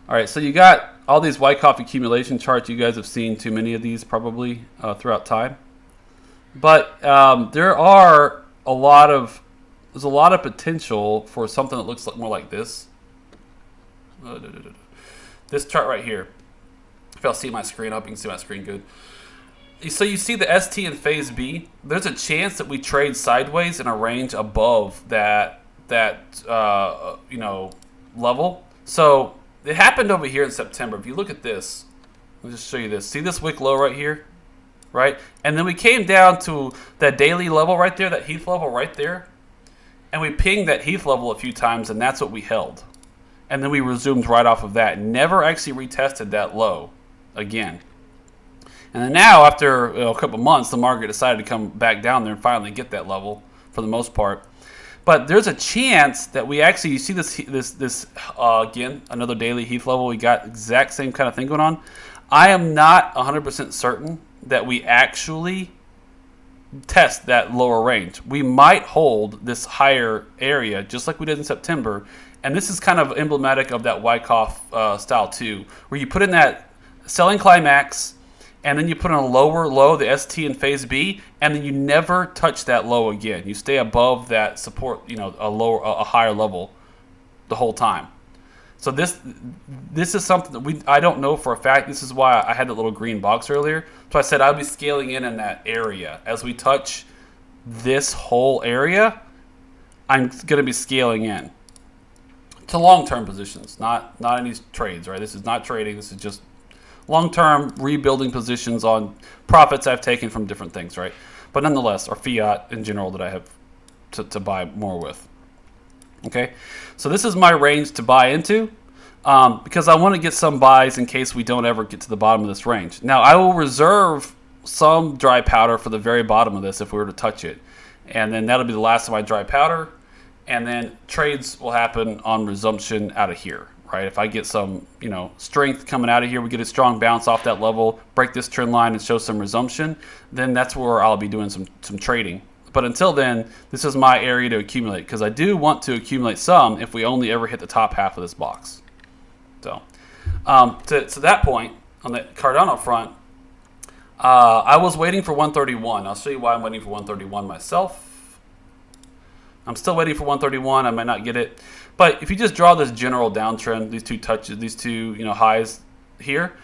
All right, so you got all these Wyckoff accumulation charts. You guys have seen too many of these probably throughout time. But there's a lot of potential for something that looks more like this. This chart right here. If I'll see my screen, I hope you can see my screen good. So you see the ST and phase B. There's a chance that we trade sideways in a range above that level. So it happened over here in September. If you look at this, let me just show you this. See this wick low right here? Right? And then we came down to that daily level right there, that Heath level right there. And we pinged that Heath level a few times, and that's what we held. And then we resumed right off of that. Never actually retested that low again. And then now, after a couple months, the market decided to come back down there and finally get that level for the most part. But there's a chance that we actually, you see this again, another daily Heath level. We got exact same kind of thing going on. I am not 100% certain that we actually test that lower range. We might hold this higher area just like we did in September. And this is kind of emblematic of that Wyckoff style too, where you put in that selling climax, and then you put in a lower low, the ST and phase B, and then you never touch that low again. You stay above that support, a higher level the whole time. So this is something that I don't know for a fact. This is why I had that little green box earlier. So I said I'll be scaling in that area. As we touch this whole area, I'm going to be scaling in to long-term positions, not any trades, right? This is not trading. This is just long-term rebuilding positions on profits I've taken from different things, right? But nonetheless, or fiat in general that I have to buy more with. Okay, so this is my range to buy into because I want to get some buys in case we don't ever get to the bottom of this range. Now, I will reserve some dry powder for the very bottom of this if we were to touch it. And then that'll be the last of my dry powder. And then trades will happen on resumption out of here, right? If I get some, strength coming out of here, we get a strong bounce off that level, break this trend line and show some resumption, then that's where I'll be doing some trading. But until then, this is my area to accumulate because I do want to accumulate some if we only ever hit the top half of this box. So to that point, on the Cardano front, I was waiting for 131. I'll show you why I'm waiting for 131 myself. I'm still waiting for 131. I might not get it. But if you just draw this general downtrend, these two touches, these two highs here,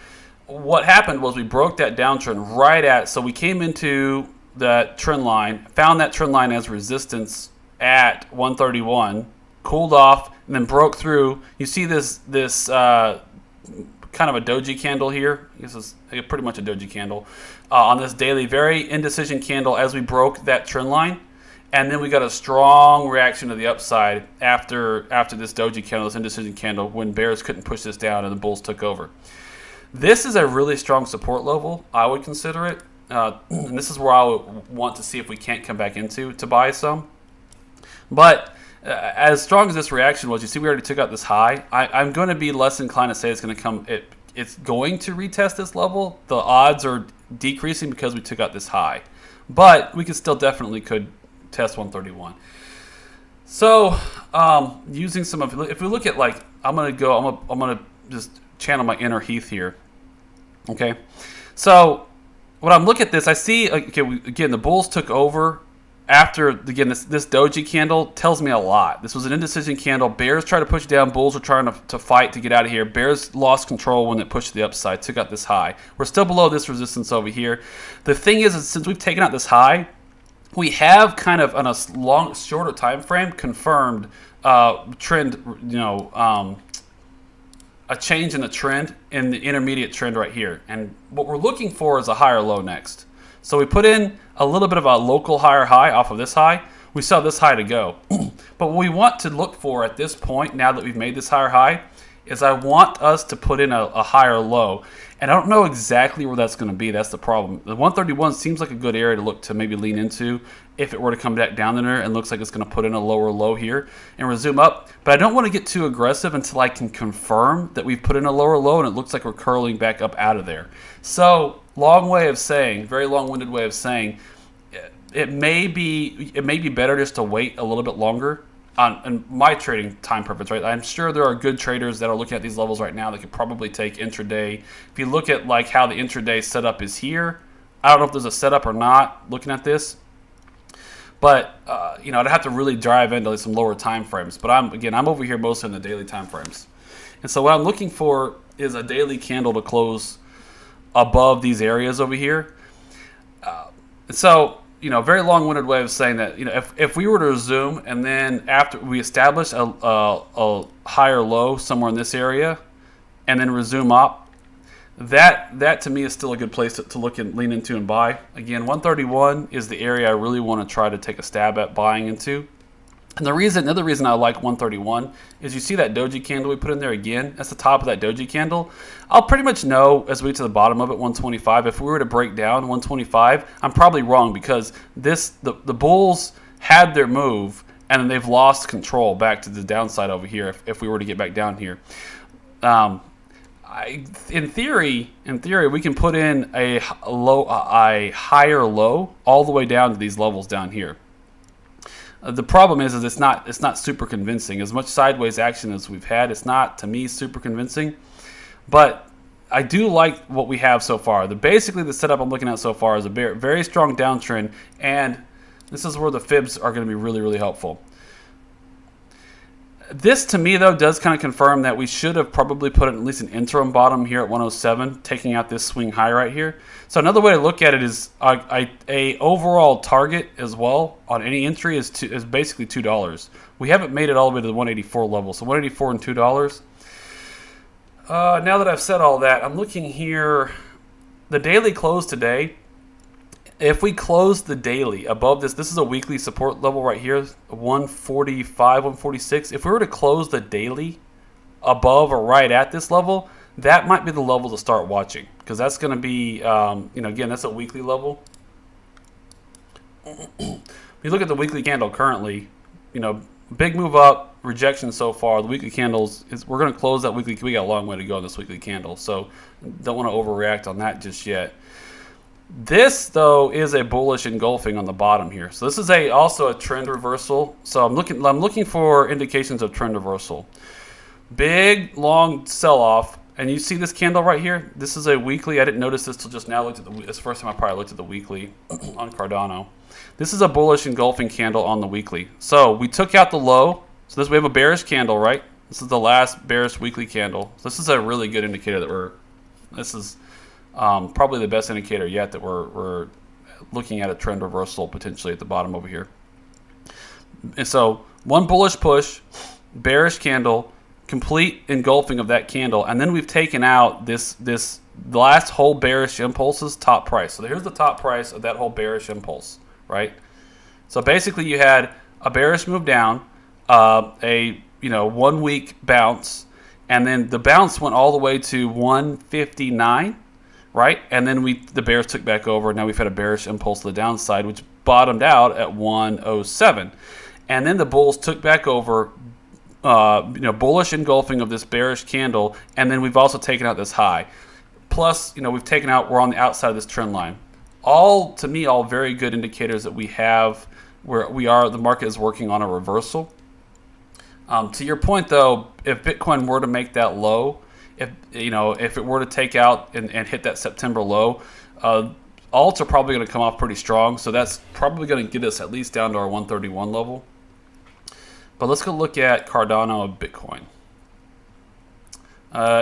what happened was we broke that downtrend right at, so we came into that trend line, found that trend line as resistance at 131, cooled off, and then broke through. You see this kind of a doji candle here. This is pretty much a doji candle on this daily, very indecision candle as we broke that trend line. And then we got a strong reaction to the upside after this doji candle, this indecision candle, when bears couldn't push this down and the bulls took over. This is a really strong support level, I would consider it. And this is where I would want to see if we can't come back into to buy some. But as strong as this reaction was, you see we already took out this high. I'm going to be less inclined to say it's going to come. It's going to retest this level. The odds are decreasing because we took out this high. But we still definitely could test 131. So using some of, if we look at like, I'm gonna just channel my inner Heath here. Okay, so when I'm looking at this, I see again the bulls took over after again this doji candle tells me a lot. This was an indecision candle. Bears tried to push down. Bulls were trying to fight to get out of here. Bears lost control when it pushed to the upside, took out this high. We're still below this resistance over here. The thing is since we've taken out this high, we have kind of on a shorter time frame confirmed trend, a change in the trend in the intermediate trend right here. And what we're looking for is a higher low next. So we put in a little bit of a local higher high off of this high. We saw this high to go. But what we want to look for at this point, now that we've made this higher high, is I want us to put in a higher low. And I don't know exactly where that's going to be. That's the problem. The 131 seems like a good area to look to maybe lean into if it were to come back down there and looks like it's going to put in a lower low here and resume up. But I don't want to get too aggressive until I can confirm that we've put in a lower low and it looks like we're curling back up out of there. So long way of saying, very long-winded way of saying, it may be better just to wait a little bit longer on my trading time preference, right? I'm sure there are good traders that are looking at these levels right now that could probably take intraday. If you look at like how the intraday setup is here, I don't know if there's a setup or not looking at this, but I'd have to really drive into some lower time frames. But I'm over here mostly in the daily time frames, and so what I'm looking for is a daily candle to close above these areas over here. Very long-winded way of saying that, if we were to resume and then after we establish a higher low somewhere in this area and then resume up, that to me is still a good place to look and lean into and buy. Again, 131 is the area I really want to try to take a stab at buying into. And another reason I like 131 is you see that doji candle we put in there again. That's the top of that doji candle. I'll pretty much know as we get to the bottom of it, 125. If we were to break down 125, I'm probably wrong because the bulls had their move and then they've lost control back to the downside over here. If we were to get back down here, in theory, we can put in a higher low all the way down to these levels down here. The problem is it's not super convincing. As much sideways action as we've had, it's not, to me, super convincing. But I do like what we have so far. Basically, the setup I'm looking at so far is a very strong downtrend, and this is where the fibs are going to be really, really helpful. This, to me, though, does kind of confirm that we should have probably put at least an interim bottom here at 107, taking out this swing high right here. So another way to look at it is a overall target as well on any entry is basically $2. We haven't made it all the way to the 184 level, so 184 and $2. Now that I've said all that, I'm looking here. The daily close today, if we close the daily above this is a weekly support level right here, 145, 146. If we were to close the daily above or right at this level, that might be the level to start watching because that's going to be, again, that's a weekly level. If you look at the weekly candle currently, big move up, rejection so far. The weekly candles, we're going to close that weekly. We got a long way to go on this weekly candle, so don't want to overreact on that just yet. This, though, is a bullish engulfing on the bottom here. So this is also a trend reversal. So I'm looking for indications of trend reversal. Big, long sell-off. And you see this candle right here? This is a weekly. I didn't notice this till just now. It's the first time I probably looked at the weekly on Cardano. This is a bullish engulfing candle on the weekly. So we took out the low. So we have a bearish candle, right? This is the last bearish weekly candle. So this is a really good indicator that we're This is probably the best indicator yet that we're looking at a trend reversal potentially at the bottom over here. And so one bullish push, bearish candle, complete engulfing of that candle, and then we've taken out the last whole bearish impulse's top price. So here's the top price of that whole bearish impulse, right? So basically you had a bearish move down, a 1 week bounce, and then the bounce went all the way to 159, right? And then the bears took back over. Now we've had a bearish impulse to the downside, which bottomed out at 107. And then the bulls took back over, bullish engulfing of this bearish candle, and then we've also taken out this high. Plus, we're on the outside of this trend line. All, to me, all very good indicators that we have where the market is working on a reversal. To your point, though, if Bitcoin were to make that low, if it were to take out and hit that September low, alts are probably going to come off pretty strong. So that's probably going to get us at least down to our 131 level. But let's go look at Cardano of Bitcoin.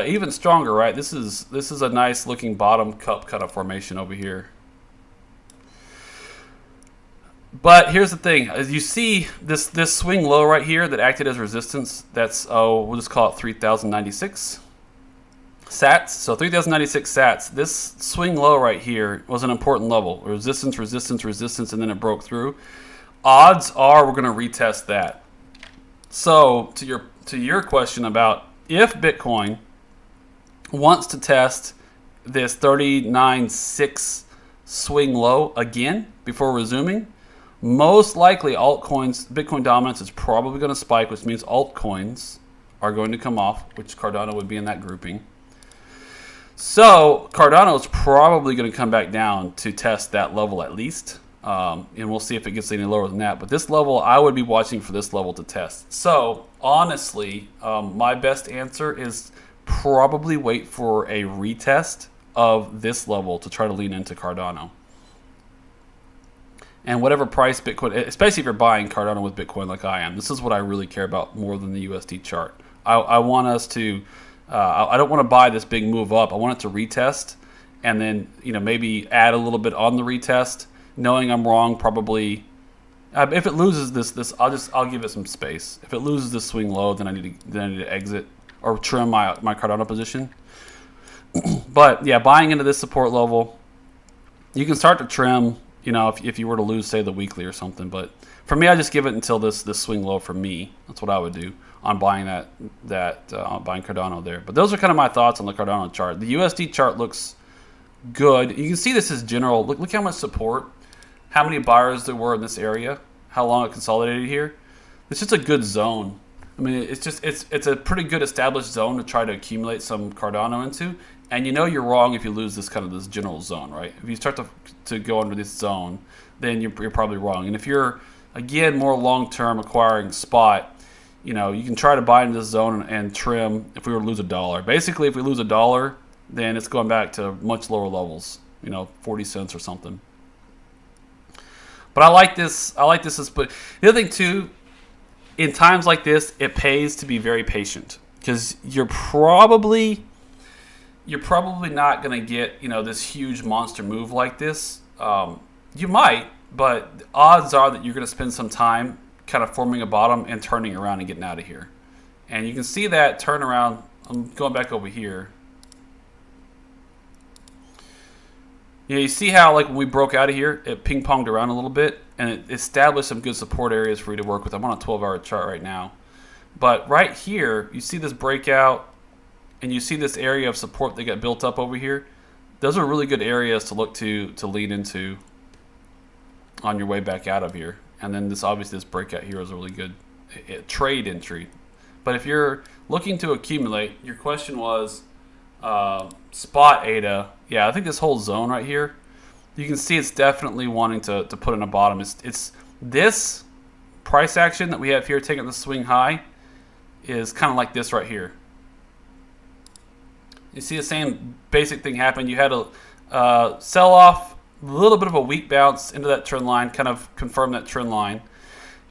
Even stronger, right? This is a nice looking bottom cup kind of formation over here. But here's the thing: as you see this swing low right here that acted as resistance. That's we'll just call it 3,096 sats. So 3,096 sats. This swing low right here was an important level: resistance, resistance, resistance, and then it broke through. Odds are we're going to retest that. So to your question about if Bitcoin wants to test this 39.6 swing low again before resuming, most likely Bitcoin dominance is probably going to spike, which means altcoins are going to come off, which Cardano would be in that grouping. So Cardano is probably going to come back down to test that level at least. And we'll see if it gets any lower than that. But this level, I would be watching for this level to test. So honestly, my best answer is probably wait for a retest of this level to try to lean into Cardano. And whatever price Bitcoin, especially if you're buying Cardano with Bitcoin like I am, this is what I really care about more than the USD chart. I want us to, I don't want to buy this big move up. I want it to retest and then maybe add a little bit on the retest. Knowing I'm wrong, probably. If it loses this, I'll give it some space. If it loses this swing low, then I need to exit or trim my Cardano position. But yeah, buying into this support level, you can start to trim. If you were to lose, say, the weekly or something. But for me, I just give it until this swing low. For me, that's what I would do on buying buying Cardano there. But those are kind of my thoughts on the Cardano chart. The USD chart looks good. You can see this is general. Look how much support. How many buyers there were in this area, how long it consolidated here. It's just a good zone. I mean, it's a pretty good established zone to try to accumulate some Cardano into. And you're wrong if you lose this general zone, right? If you start to go under this zone, then you're probably wrong. And if you're, again, more long-term acquiring spot, you can try to buy into this zone and trim if we were to lose $1. Basically, if we lose $1, then it's going back to much lower levels, 40 cents or something. But I like this. But the other thing too, in times like this, it pays to be very patient because you're probably not going to get this huge monster move like this. You might, but the odds are that you're going to spend some time kind of forming a bottom and turning around and getting out of here. And you can see that turnaround. I'm going back over here. You see how when we broke out of here, it ping-ponged around a little bit, and it established some good support areas for you to work with. I'm on a 12-hour chart right now. But right here, you see this breakout, and you see this area of support that got built up over here. Those are really good areas to look to lean into on your way back out of here. And then this breakout here is a really good trade entry. But if you're looking to accumulate, your question was spot ADA. Yeah, I think this whole zone right here, you can see it's definitely wanting to put in a bottom. It's this price action that we have here taking the swing high is kind of like this right here. You see the same basic thing happen. You had a sell off, a little bit of a weak bounce into that trend line, kind of confirm that trend line.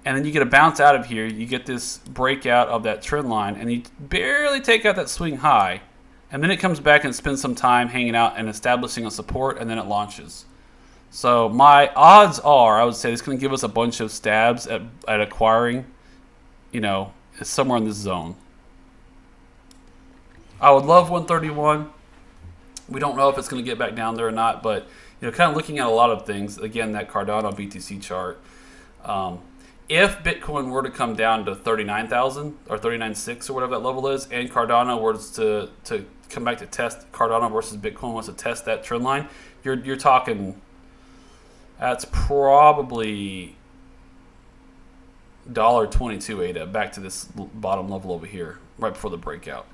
And then you get a bounce out of here. You get this breakout of that trend line, and you barely take out that swing high. and then it comes back and spends some time hanging out and establishing a support, and then it launches. So my odds are, I would say it's going to give us a bunch of stabs at acquiring, you know, somewhere in this zone. I would love 131. We don't know if it's going to get back down there or not, but you know, kind of looking at a lot of things. Again, that Cardano BTC chart. If Bitcoin were to come down to 39,000 or 39.6 or whatever that level is, and Cardano were to come back to test Cardano versus Bitcoin wants to test that trend line, you're talking. That's probably $1.22 ADA back to this bottom level over here, right before the breakout.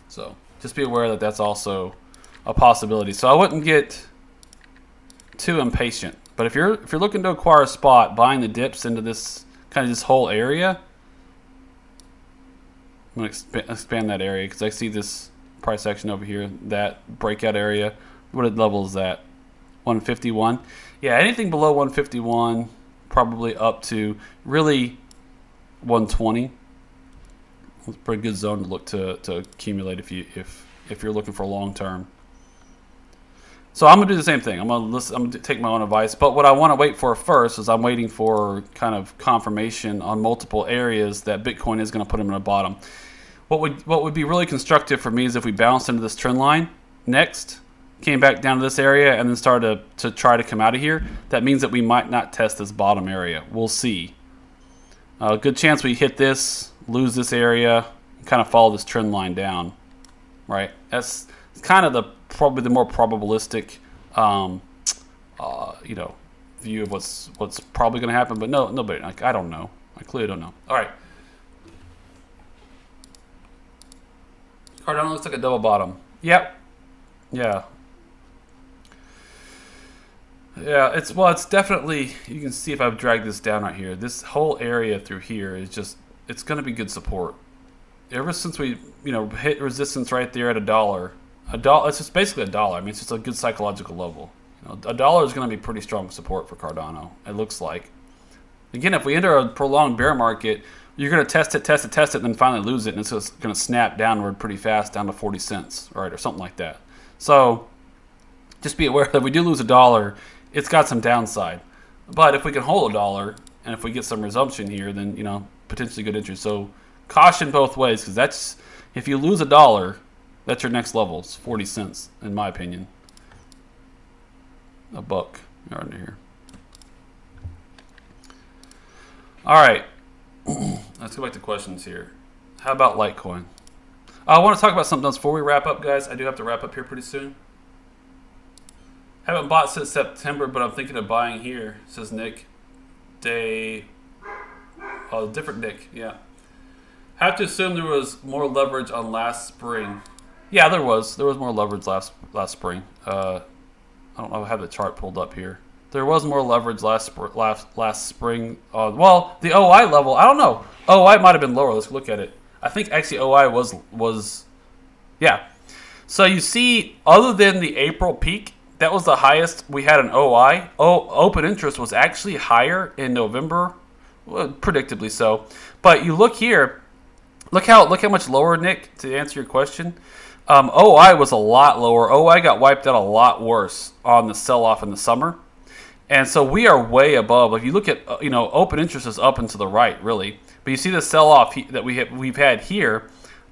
So just be aware that that's also a possibility. So I wouldn't get too impatient. But if you're looking to acquire a spot, buying the dips into this kind of this whole area, I'm going to expand that area because I see this price action over here, that breakout area. What level is that? 151. Yeah, anything below 151, probably up to really 120. It's a pretty good zone to look to accumulate if you're looking for long term. So I'm gonna do the same thing. I'm gonna take my own advice. But what I want to wait for first is I'm waiting for kind of confirmation on multiple areas that Bitcoin is going to put them in a bottom. What would be really constructive for me is if we bounced into this trend line next, came back down to this area, and then started to try to come out of here. That means that we might not test this bottom area. We'll see. A good chance we hit this, lose this area, and kind of follow this trend line down. Right? That's kind of probably the more probabilistic, you know, view of what's probably going to happen. But nobody. Like, I don't know. I clearly don't know. All right. Cardano looks like a double bottom. Yep. Yeah. Yeah, it's definitely, you can see if I've dragged this down right here, this whole area through here is just, it's going to be good support. Ever since we, you know, hit resistance right there at $1, it's just basically $1. I mean, it's just a good psychological level. You know, $1 is going to be pretty strong support for Cardano, it looks like. Again, if we enter a prolonged bear market, you're going to test it, and then finally lose it, and it's just going to snap downward pretty fast down to 40 cents, right, or something like that. So just be aware that if we do lose $1, it's got some downside. But if we can hold $1, and if we get some resumption here, then, you know, potentially good entry. So caution both ways, because that's, if you lose $1, that's your next level. It's 40 cents, in my opinion. A buck right under here. All right. Let's go back to questions here. How about Litecoin? I want to talk about something else before we wrap up, guys. I do have to wrap up here pretty soon. Haven't bought since September, but I'm thinking of buying here, says Nick. Different Nick, yeah. Have to assume there was more leverage on last spring. Yeah, there was. There was more leverage last spring. I don't know if I have the chart pulled up here. There was more leverage last spring. Well, the OI level, I don't know. OI might have been lower. Let's look at it. I think actually OI was yeah. So you see, other than the April peak, that was the highest we had in OI. Open interest was actually higher in November, well, predictably so. But you look here, look how much lower, Nick, to answer your question. OI was a lot lower. OI got wiped out a lot worse on the sell-off in the summer. And so we are way above. If you look at, you know, open interest is up and to the right, really. But you see the sell-off that we've had here.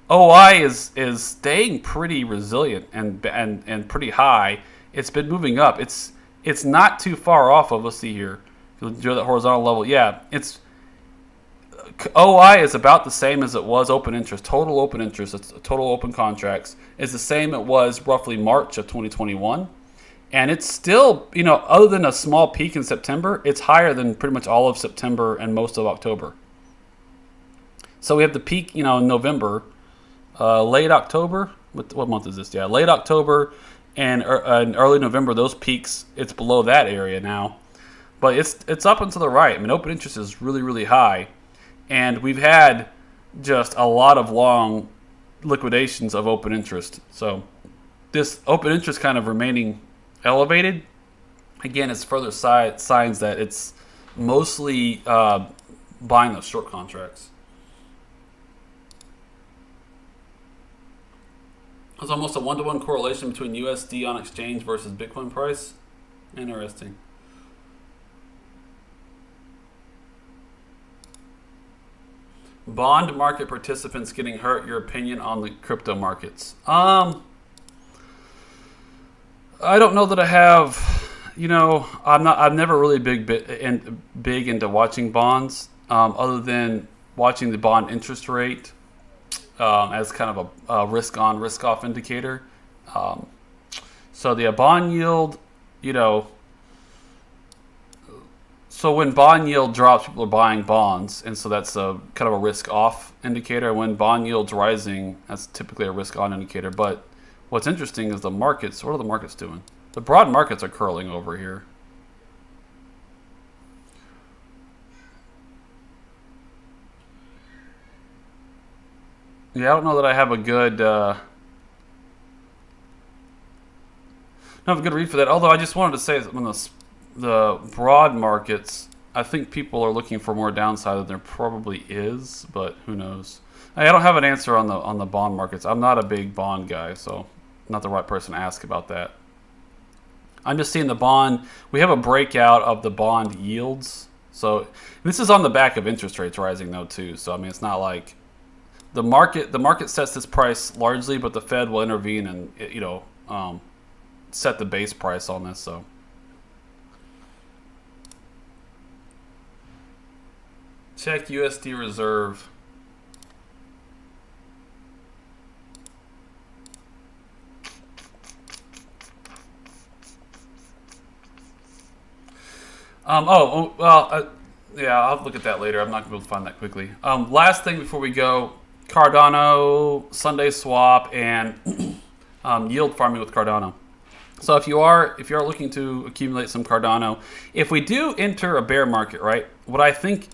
OI is staying pretty resilient and pretty high. It's been moving up. It's not too far off of. Let's see here. If you enjoy that horizontal level, yeah. It's OI is about the same as it was open interest. Total open interest. It's total open contracts is the same it was roughly March of 2021. And it's still, you know, other than a small peak in September, it's higher than pretty much all of September and most of October. So we have the peak, you know, in November, late October. What month is this? Yeah, late October and early November. Those peaks, it's below that area now, but it's up and to the right. I mean, open interest is really, really high, and we've had just a lot of long liquidations of open interest. So this open interest kind of remaining elevated, again, it's further signs that it's mostly buying those short contracts. There's almost a 1-to-1 correlation between USD on exchange versus Bitcoin price. Interesting. Bond market participants getting hurt. Your opinion on the crypto markets? I don't know that I have. You know, I'm never really big into watching bonds, other than watching the bond interest rate as kind of a risk on, risk off indicator. So the bond yield, you know. So when bond yield drops, people are buying bonds, and so that's a kind of a risk-off indicator. When bond yield's rising, that's typically a risk-on indicator. But what's interesting is the markets. What are the markets doing? The broad markets are curling over here. Yeah, I don't know that I have a good read for that. Although I just wanted to say that when the broad markets, I think people are looking for more downside than there probably is, but who knows? I don't have an answer on the bond markets. I'm not a big bond guy, so I'm not the right person to ask about that. I'm just seeing the bond. We have a breakout of the bond yields. So this is on the back of interest rates rising though too. So I mean, it's not like the market sets this price largely, but the Fed will intervene and set the base price on this. So. Check USD reserve. Yeah, I'll look at that later. I'm not going to be able to find that quickly. Last thing before we go, Cardano, SundaeSwap, and yield farming with Cardano. So if you are looking to accumulate some Cardano, if we do enter a bear market, right? What I think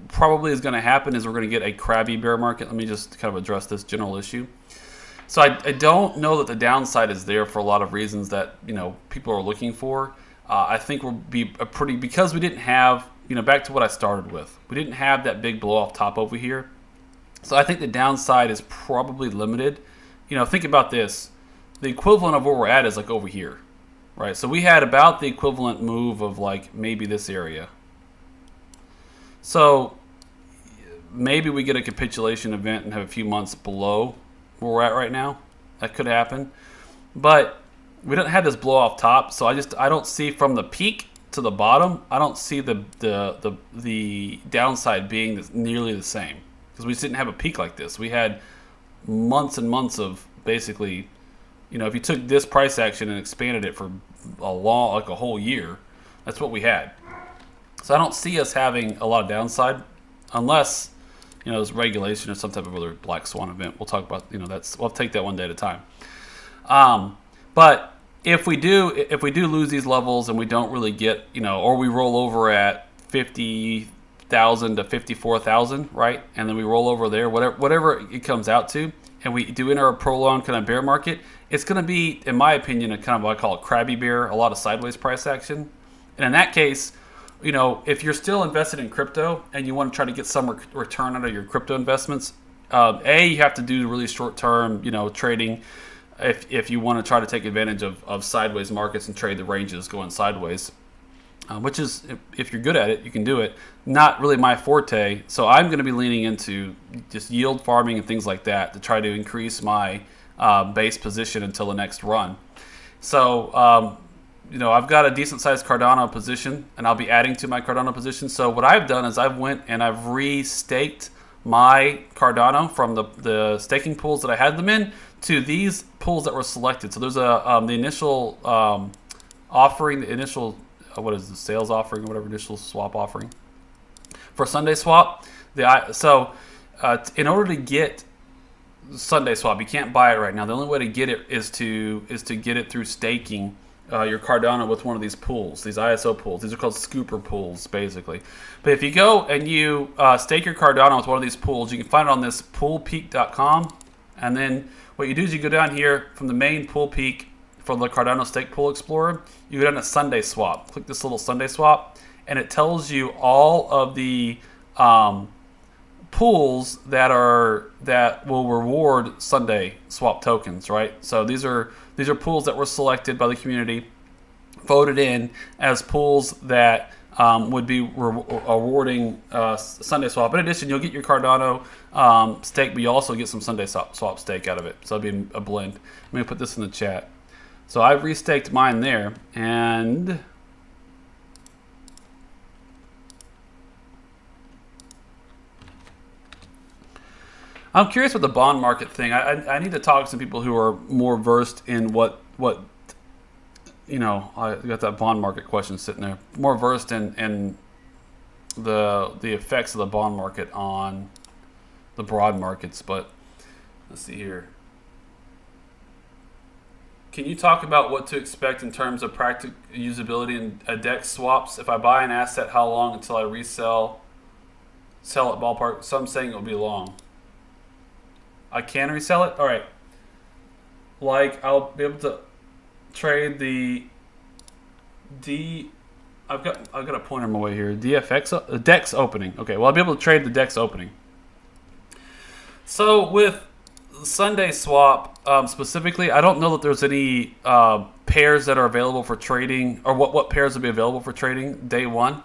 probably is going to happen is we're going to get a crabby bear market. Let me just kind of address this general issue. So I don't know that the downside is there for a lot of reasons that people are looking for. I think we'll be because we didn't have back to what I started with. We didn't have that big blow off top over here. So I think the downside is probably limited. Think about this. The equivalent of where we're at is like over here, right? So we had about the equivalent move of like maybe this area. So maybe we get a capitulation event and have a few months below where we're at right now. That could happen. But we don't have this blow off top, so I don't see from the peak to the bottom, I don't see the downside being nearly the same. Because we just didn't have a peak like this. We had months and months of basically, if you took this price action and expanded it for a whole year, that's what we had. So I don't see us having a lot of downside unless, there's regulation or some type of other black swan event. We'll talk about, we'll take that one day at a time. But if we do lose these levels and we don't really get, or we roll over at 50,000 to 54,000, right? And then we roll over there, whatever it comes out to, and we do enter a prolonged kind of bear market, it's going to be, in my opinion, a kind of what I call a crabby bear, a lot of sideways price action. And in that case, if you're still invested in crypto and you want to try to get some return out of your crypto investments, you have to do really short-term, trading. If you want to try to take advantage of sideways markets and trade the ranges going sideways, which is, if you're good at it, you can do it. Not really my forte, so I'm going to be leaning into just yield farming and things like that to try to increase my base position until the next run. So, I've got a decent-sized Cardano position, and I'll be adding to my Cardano position. So what I've done is I've went and I've re-staked my Cardano from the staking pools that I had them in to these pools that were selected. So there's the initial offering, the initial sales offering or whatever, initial swap offering for SundaeSwap. In order to get SundaeSwap, you can't buy it right now. The only way to get it is to get it through staking your Cardano with one of these pools, these ISO pools. These are called scooper pools, basically. But if you go and you stake your Cardano with one of these pools, you can find it on this poolpeak.com. And then what you do is you go down here from the main pool peak for the Cardano Stake Pool Explorer. You go down to SundaeSwap. Click this little SundaeSwap, and it tells you all of the pools that will reward SundaeSwap tokens, right? So these are pools that were selected by the community, voted in as pools that would be awarding SundaeSwap. In addition, you'll get your Cardano stake, but you also get some SundaeSwap stake out of it. So it'll be a blend. Let me put this in the chat. So I've restaked mine there, and I'm curious with the bond market thing. I need to talk to some people who are more versed in what I got that bond market question sitting there. More versed in the effects of the bond market on the broad markets. But let's see here. Can you talk about what to expect in terms of practical usability in DEX swaps? If I buy an asset, how long until I sell at ballpark? Some saying it will be long. I can resell it? All right. Like, I'll be able to trade I've got a pointer on my way here. DFX, DEX opening. Okay, well, I'll be able to trade the DEX opening. So with SundaeSwap specifically, I don't know that there's any pairs that are available for trading, or what pairs will be available for trading day one.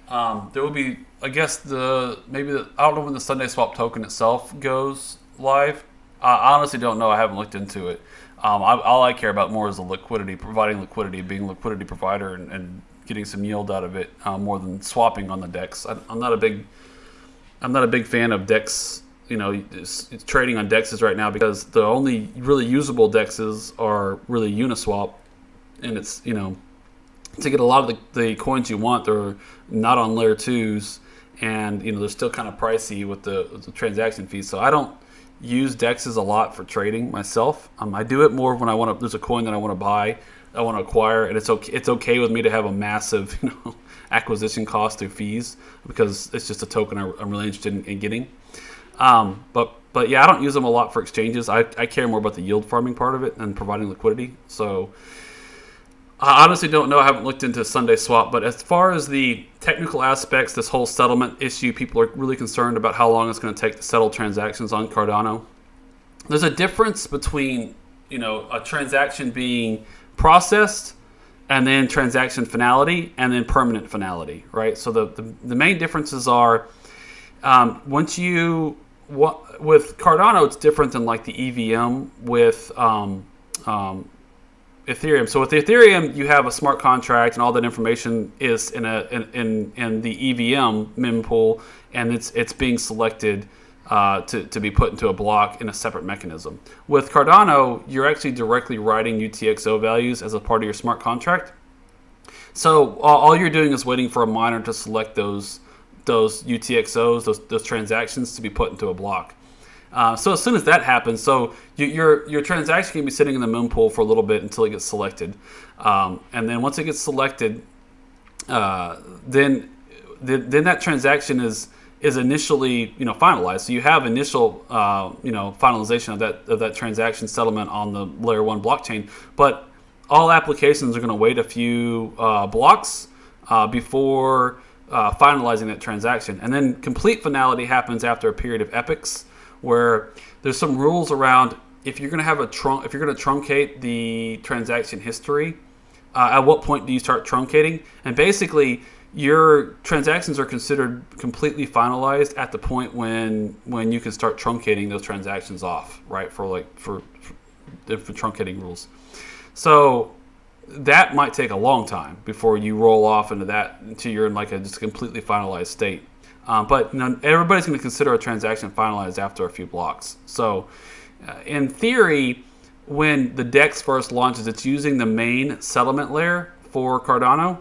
There will be, I guess, I don't know when the SundaeSwap token itself goes live. I honestly don't know. I haven't looked into it. All I care about more is the liquidity, providing liquidity, being a liquidity provider, and getting some yield out of it more than swapping on the DEX. I'm not a big fan of DEX. It's trading on DEXs right now because the only really usable DEXs are really Uniswap, and it's to get a lot of the coins you want, they're not on layer 2s, and they're still kind of pricey with the transaction fees. So I don't use DEXs a lot for trading myself. I do it more when there's a coin that I want to buy, I want to acquire, and it's okay with me to have a massive acquisition cost through fees because it's just a token I'm really interested in getting. But yeah, I don't use them a lot for exchanges. I care more about the yield farming part of it and providing liquidity. So I honestly don't know. I haven't looked into SundaeSwap, but as far as the technical aspects, this whole settlement issue, people are really concerned about how long it's going to take to settle transactions on Cardano. There's a difference between, a transaction being processed and then transaction finality and then permanent finality, right? So the main differences are with Cardano, it's different than like the EVM with Ethereum. So with the Ethereum, you have a smart contract, and all that information is in the EVM mempool, and it's being selected to be put into a block in a separate mechanism. With Cardano, you're actually directly writing UTXO values as a part of your smart contract. So all you're doing is waiting for a miner to select those UTXOs, those transactions, to be put into a block. So as soon as that happens, so your transaction can be sitting in the mempool for a little bit until it gets selected, and then once it gets selected, then that transaction is initially finalized. So you have initial finalization of that transaction settlement on the layer 1 blockchain, but all applications are going to wait a few blocks before finalizing that transaction, and then complete finality happens after a period of epochs, where there's some rules around if you're going to truncate the transaction history. At what point do you start truncating? And basically, your transactions are considered completely finalized at the point when you can start truncating those transactions off, right? For truncating rules. So that might take a long time before you roll off until you're in like a just completely finalized state. But everybody's going to consider a transaction finalized after a few blocks. So in theory, when the DEX first launches, it's using the main settlement layer for Cardano.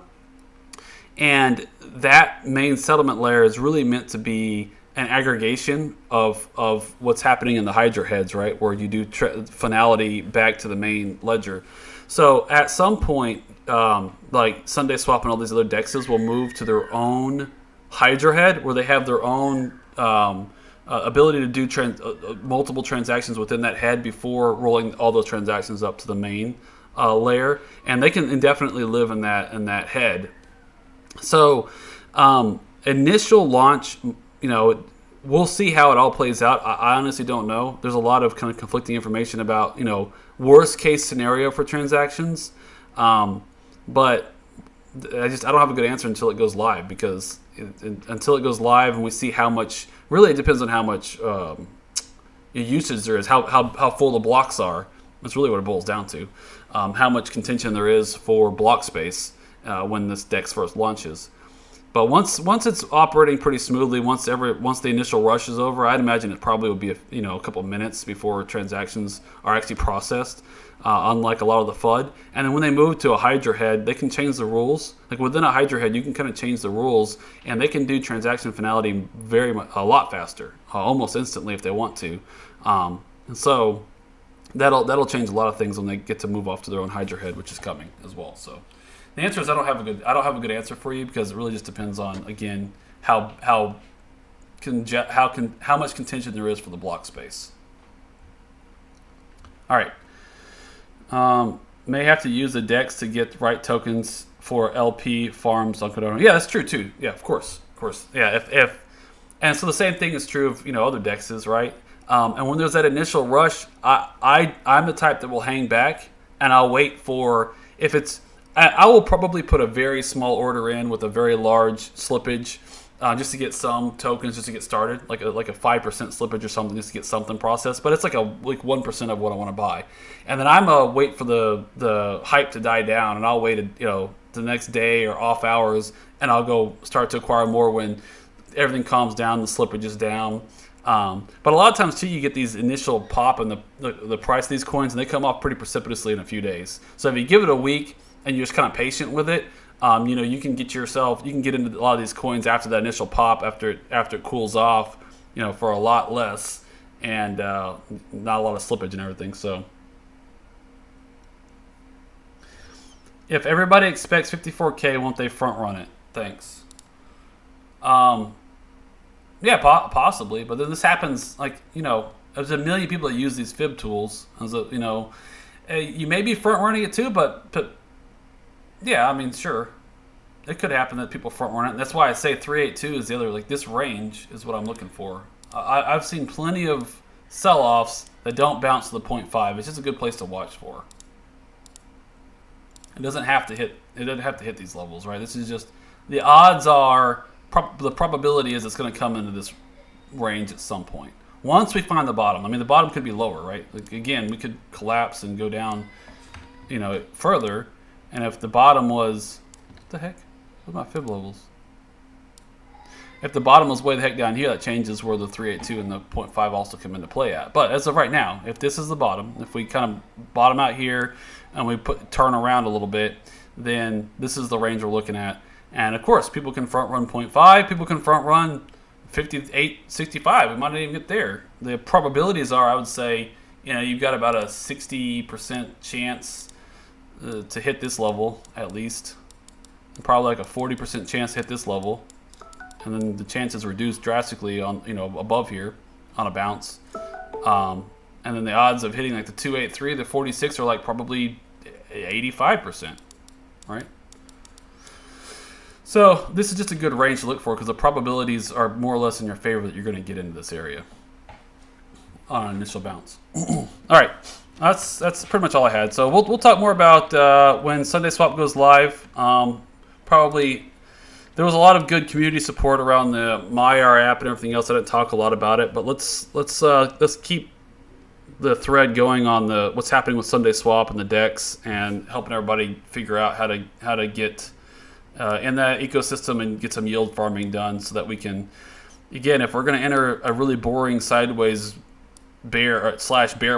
And that main settlement layer is really meant to be an aggregation of what's happening in the Hydra heads, right? Where you do finality back to the main ledger. So at some point, like SundaeSwap and all these other DEXs will move to their own Hydra head, where they have their own ability to do multiple transactions within that head before rolling all those transactions up to the main layer, and they can indefinitely live in that head. So initial launch, we'll see how it all plays out. I honestly don't know. There's a lot of kind of conflicting information about, worst case scenario for transactions. But I don't have a good answer until it goes live, because until it goes live and we see how much, really it depends on how much usage there is, how full the blocks are. That's really what it boils down to. How much contention there is for block space when this DEX first launches. But once it's operating pretty smoothly, once the initial rush is over, I'd imagine it probably will be a couple of minutes before transactions are actually processed. Unlike a lot of the FUD, and then when they move to a Hydra head, they can change the rules. Like within a Hydra head, you can kind of change the rules, and they can do transaction finality a lot faster, almost instantly if they want to. And so that'll change a lot of things when they get to move off to their own Hydra head, which is coming as well. So the answer is I don't have a good answer for you, because it really just depends on, again, how much contention there is for the block space. All right. May have to use the DEX to get the right tokens for LP farms on Cardano. Yeah, that's true too. Yeah, of course. Yeah, and so the same thing is true of other DEXs, right? And when there's that initial rush, I'm the type that will hang back, and I'll wait for, if it's, I will probably put a very small order in with a very large slippage, just to get some tokens, just to get started, like a 5% slippage or something, just to get something processed. But it's like 1% of what I want to buy, and then I'm wait for the hype to die down, and I'll wait the next day or off hours, and I'll go start to acquire more when everything calms down, the slippage is down. But a lot of times too, you get these initial pop in the price of these coins, and they come off pretty precipitously in a few days. So if you give it a week and you're just kind of patient with it, you can get into a lot of these coins after that initial pop, after it cools off, for a lot less, and not a lot of slippage and everything. So if everybody expects 54K, won't they front run it? Thanks. Yeah, possibly, but then this happens, there's a million people that use these fib tools, and so, you may be front running it too, but yeah, I mean, sure, it could happen that people front run it, and that's why I say 382 is the other, this range is what I'm looking for. I've seen plenty of sell-offs that don't bounce to the 0.5. It's just a good place to watch for. It doesn't have to hit these levels, right? This is just, the odds are, the probability is it's going to come into this range at some point. Once we find the bottom, I mean, the bottom could be lower, right? Again, we could collapse and go down, further. And if the bottom was, what the heck? What are my fib levels? If the bottom was way the heck down here, that changes where the 382 and the 0.5 also come into play at. But as of right now, if this is the bottom, if we kind of bottom out here and we turn around a little bit, then this is the range we're looking at. And of course, people can front run 0.5, people can front run 58, 65. We might not even get there. The probabilities are, I would say, you've got about a 60% chance to hit this level at least, and probably like a 40% chance to hit this level, and then the chances reduce drastically on above here on a bounce, and then the odds of hitting like the 283, the 46 are like probably 85%, right? So this is just a good range to look for, because the probabilities are more or less in your favor that you're going to get into this area on an initial bounce. All right. That's pretty much all I had. So we'll talk more about when SundaeSwap goes live. Probably there was a lot of good community support around the MyR app and everything else. I didn't talk a lot about it, but let's keep the thread going on what's happening with SundaeSwap and the DEX, and helping everybody figure out how to get in that ecosystem and get some yield farming done, so that we can, again, if we're going to enter a really boring sideways bear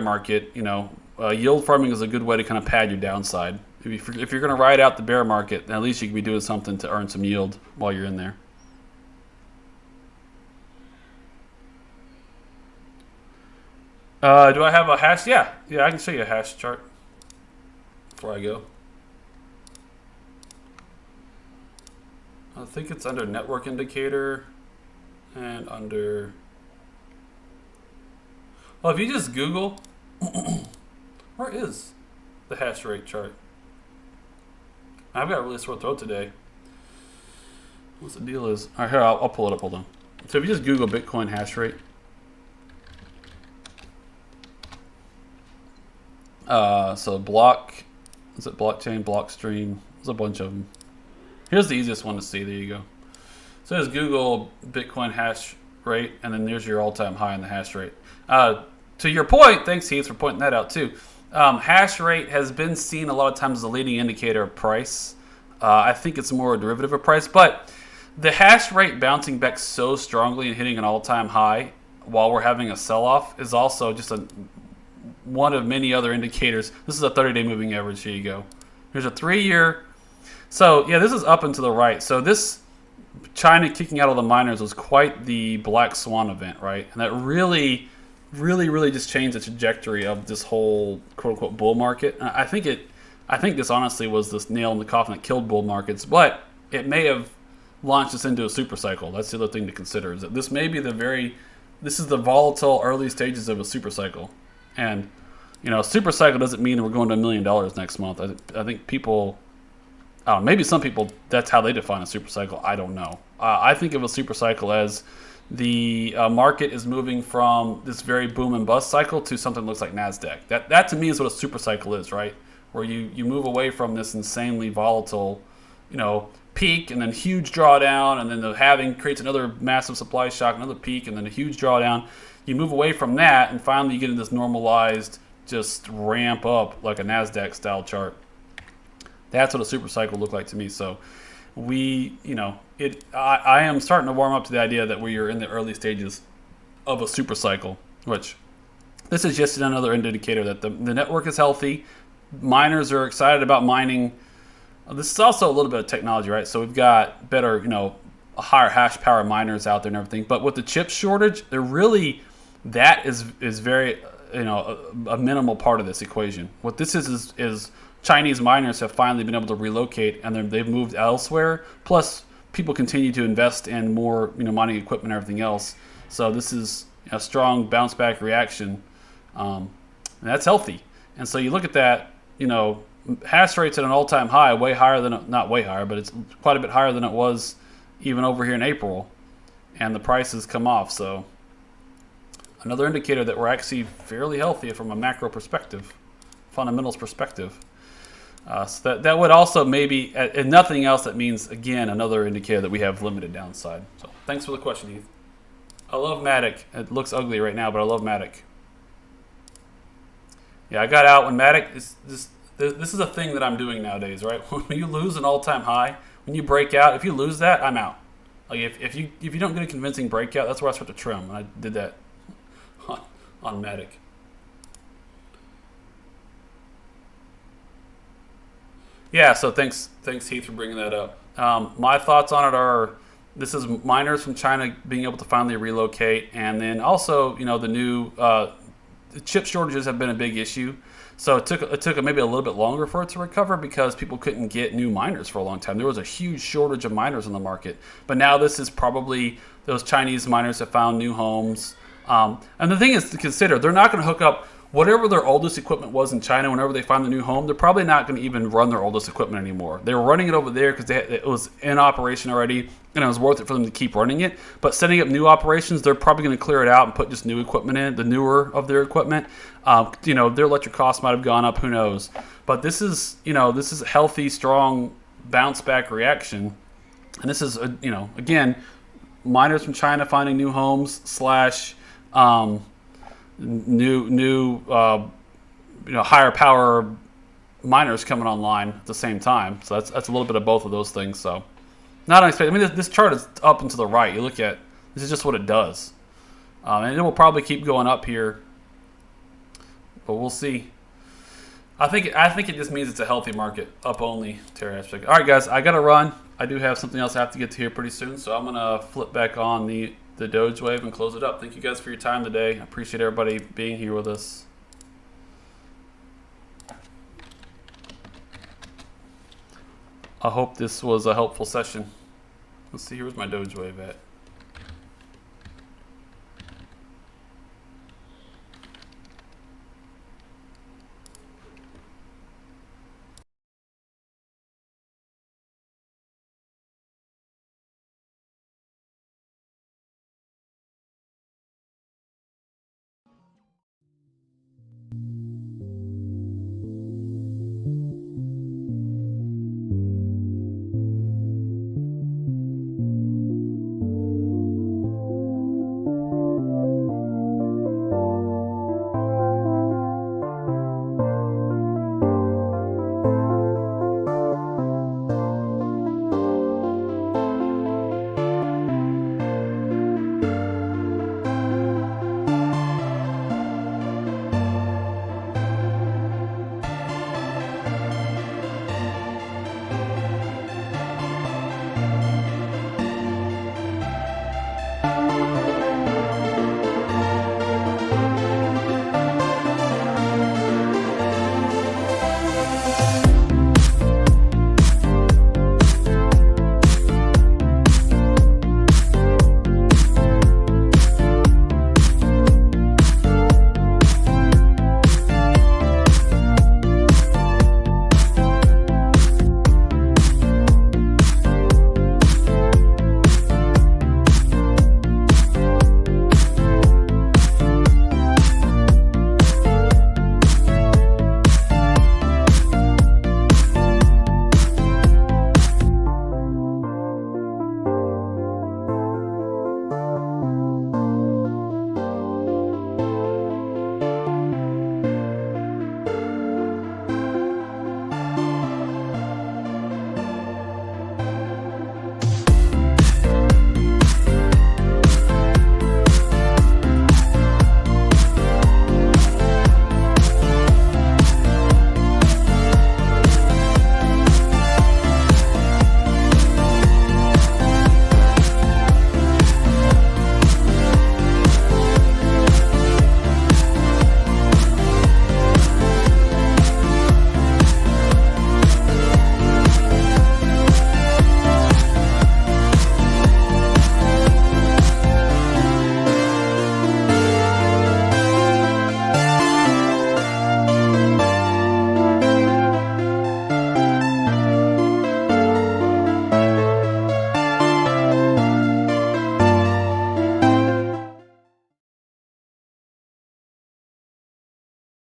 market, yield farming is a good way to kind of pad your downside. If you're going to ride out the bear market, then at least you can be doing something to earn some yield while you're in there. Do I have a hash? Yeah, I can show you a hash chart before I go. I think it's under network indicator and under, well, if you just Google, where is the hash rate chart? I've got a really sore throat today. What's the deal is? All right, here, I'll pull it up. Hold on. So if you just Google Bitcoin hash rate, so is it blockchain, blockstream? There's a bunch of them. Here's the easiest one to see. There you go. So just Google Bitcoin hash rate, and then there's your all-time high in the hash rate. To your point, thanks Heath for pointing that out too. Hash rate has been seen a lot of times as a leading indicator of price. I think it's more a derivative of price, but the hash rate bouncing back so strongly and hitting an all-time high while we're having a sell-off is also just one of many other indicators. This is a 30-day moving average. Here you go. Here's a 3-year. So yeah, this is up and to the right. So this China kicking out all the miners was quite the black swan event, right? And that really just changed the trajectory of this whole quote-unquote bull market. And I think this honestly was this nail in the coffin that killed bull markets, but it may have launched us into a super cycle. That's the other thing to consider, is that this may be this is the volatile early stages of a super cycle. And super cycle doesn't mean we're going to $1 million next month. I think people, maybe some people, that's how they define a super cycle. I don't know. I think of a super cycle as the market is moving from this very boom and bust cycle to something that looks like NASDAQ. That to me is what a super cycle is, right? Where you move away from this insanely volatile, peak and then huge drawdown, and then the halving creates another massive supply shock, another peak, and then a huge drawdown. You move away from that, and finally you get into this normalized, just ramp up like a NASDAQ style chart. That's what a super cycle looked like to me. So I am starting to warm up to the idea that we are in the early stages of a super cycle, which this is just another indicator that the network is healthy. Miners are excited about mining. This is also a little bit of technology, right? So we've got better, higher hash power miners out there and everything. But with the chip shortage, that is very, a minimal part of this equation. What this is Chinese miners have finally been able to relocate, and they've moved elsewhere. Plus, people continue to invest in more, mining equipment and everything else. So this is a strong bounce back reaction, and that's healthy. And so you look at that, hash rate's at an all-time high, way higher than, not way higher, but it's quite a bit higher than it was even over here in April, and the prices come off. So another indicator that we're actually fairly healthy from a macro perspective, fundamentals perspective. So that would also maybe, and nothing else, that means, again, another indicator that we have limited downside. So thanks for the question, Heath. I love Matic. It looks ugly right now, but I love Matic. Yeah, I got out when Matic this is a thing that I'm doing nowadays, right? When you lose an all-time high, when you break out, if you lose that, I'm out. Like if you don't get a convincing breakout, that's where I start to trim. And I did that on Matic. Yeah, so thanks Heath for bringing that up. My thoughts on it are, this is miners from China being able to finally relocate, and then also the new chip shortages have been a big issue. So it took maybe a little bit longer for it to recover because people couldn't get new miners for a long time. There was a huge shortage of miners in the market, but now this is probably those Chinese miners have found new homes. And the thing is to consider, they're not going to hook up whatever their oldest equipment was in China. Whenever they find the new home, they're probably not going to even run their oldest equipment anymore. They were running it over there because it was in operation already, and it was worth it for them to keep running it. But setting up new operations, they're probably going to clear it out and put just new equipment in, the newer of their equipment. Their electric costs might have gone up, who knows. But this is a healthy, strong bounce back reaction. And this is, again, miners from China finding new homes / new higher power miners coming online at the same time. So that's a little bit of both of those things. So not unexpected. I mean, this chart is up and to the right. You look at, this is just what it does, and it will probably keep going up here, but we'll see. I think it just means it's a healthy market, up only. Terry aspect. All right, guys, I gotta run. I do have something else I have to get to here pretty soon, so I'm gonna flip back on the Doge-wave and close it up. Thank you guys for your time today. I appreciate everybody being here with us. I hope this was a helpful session. Let's see, here's my Doge-wave at.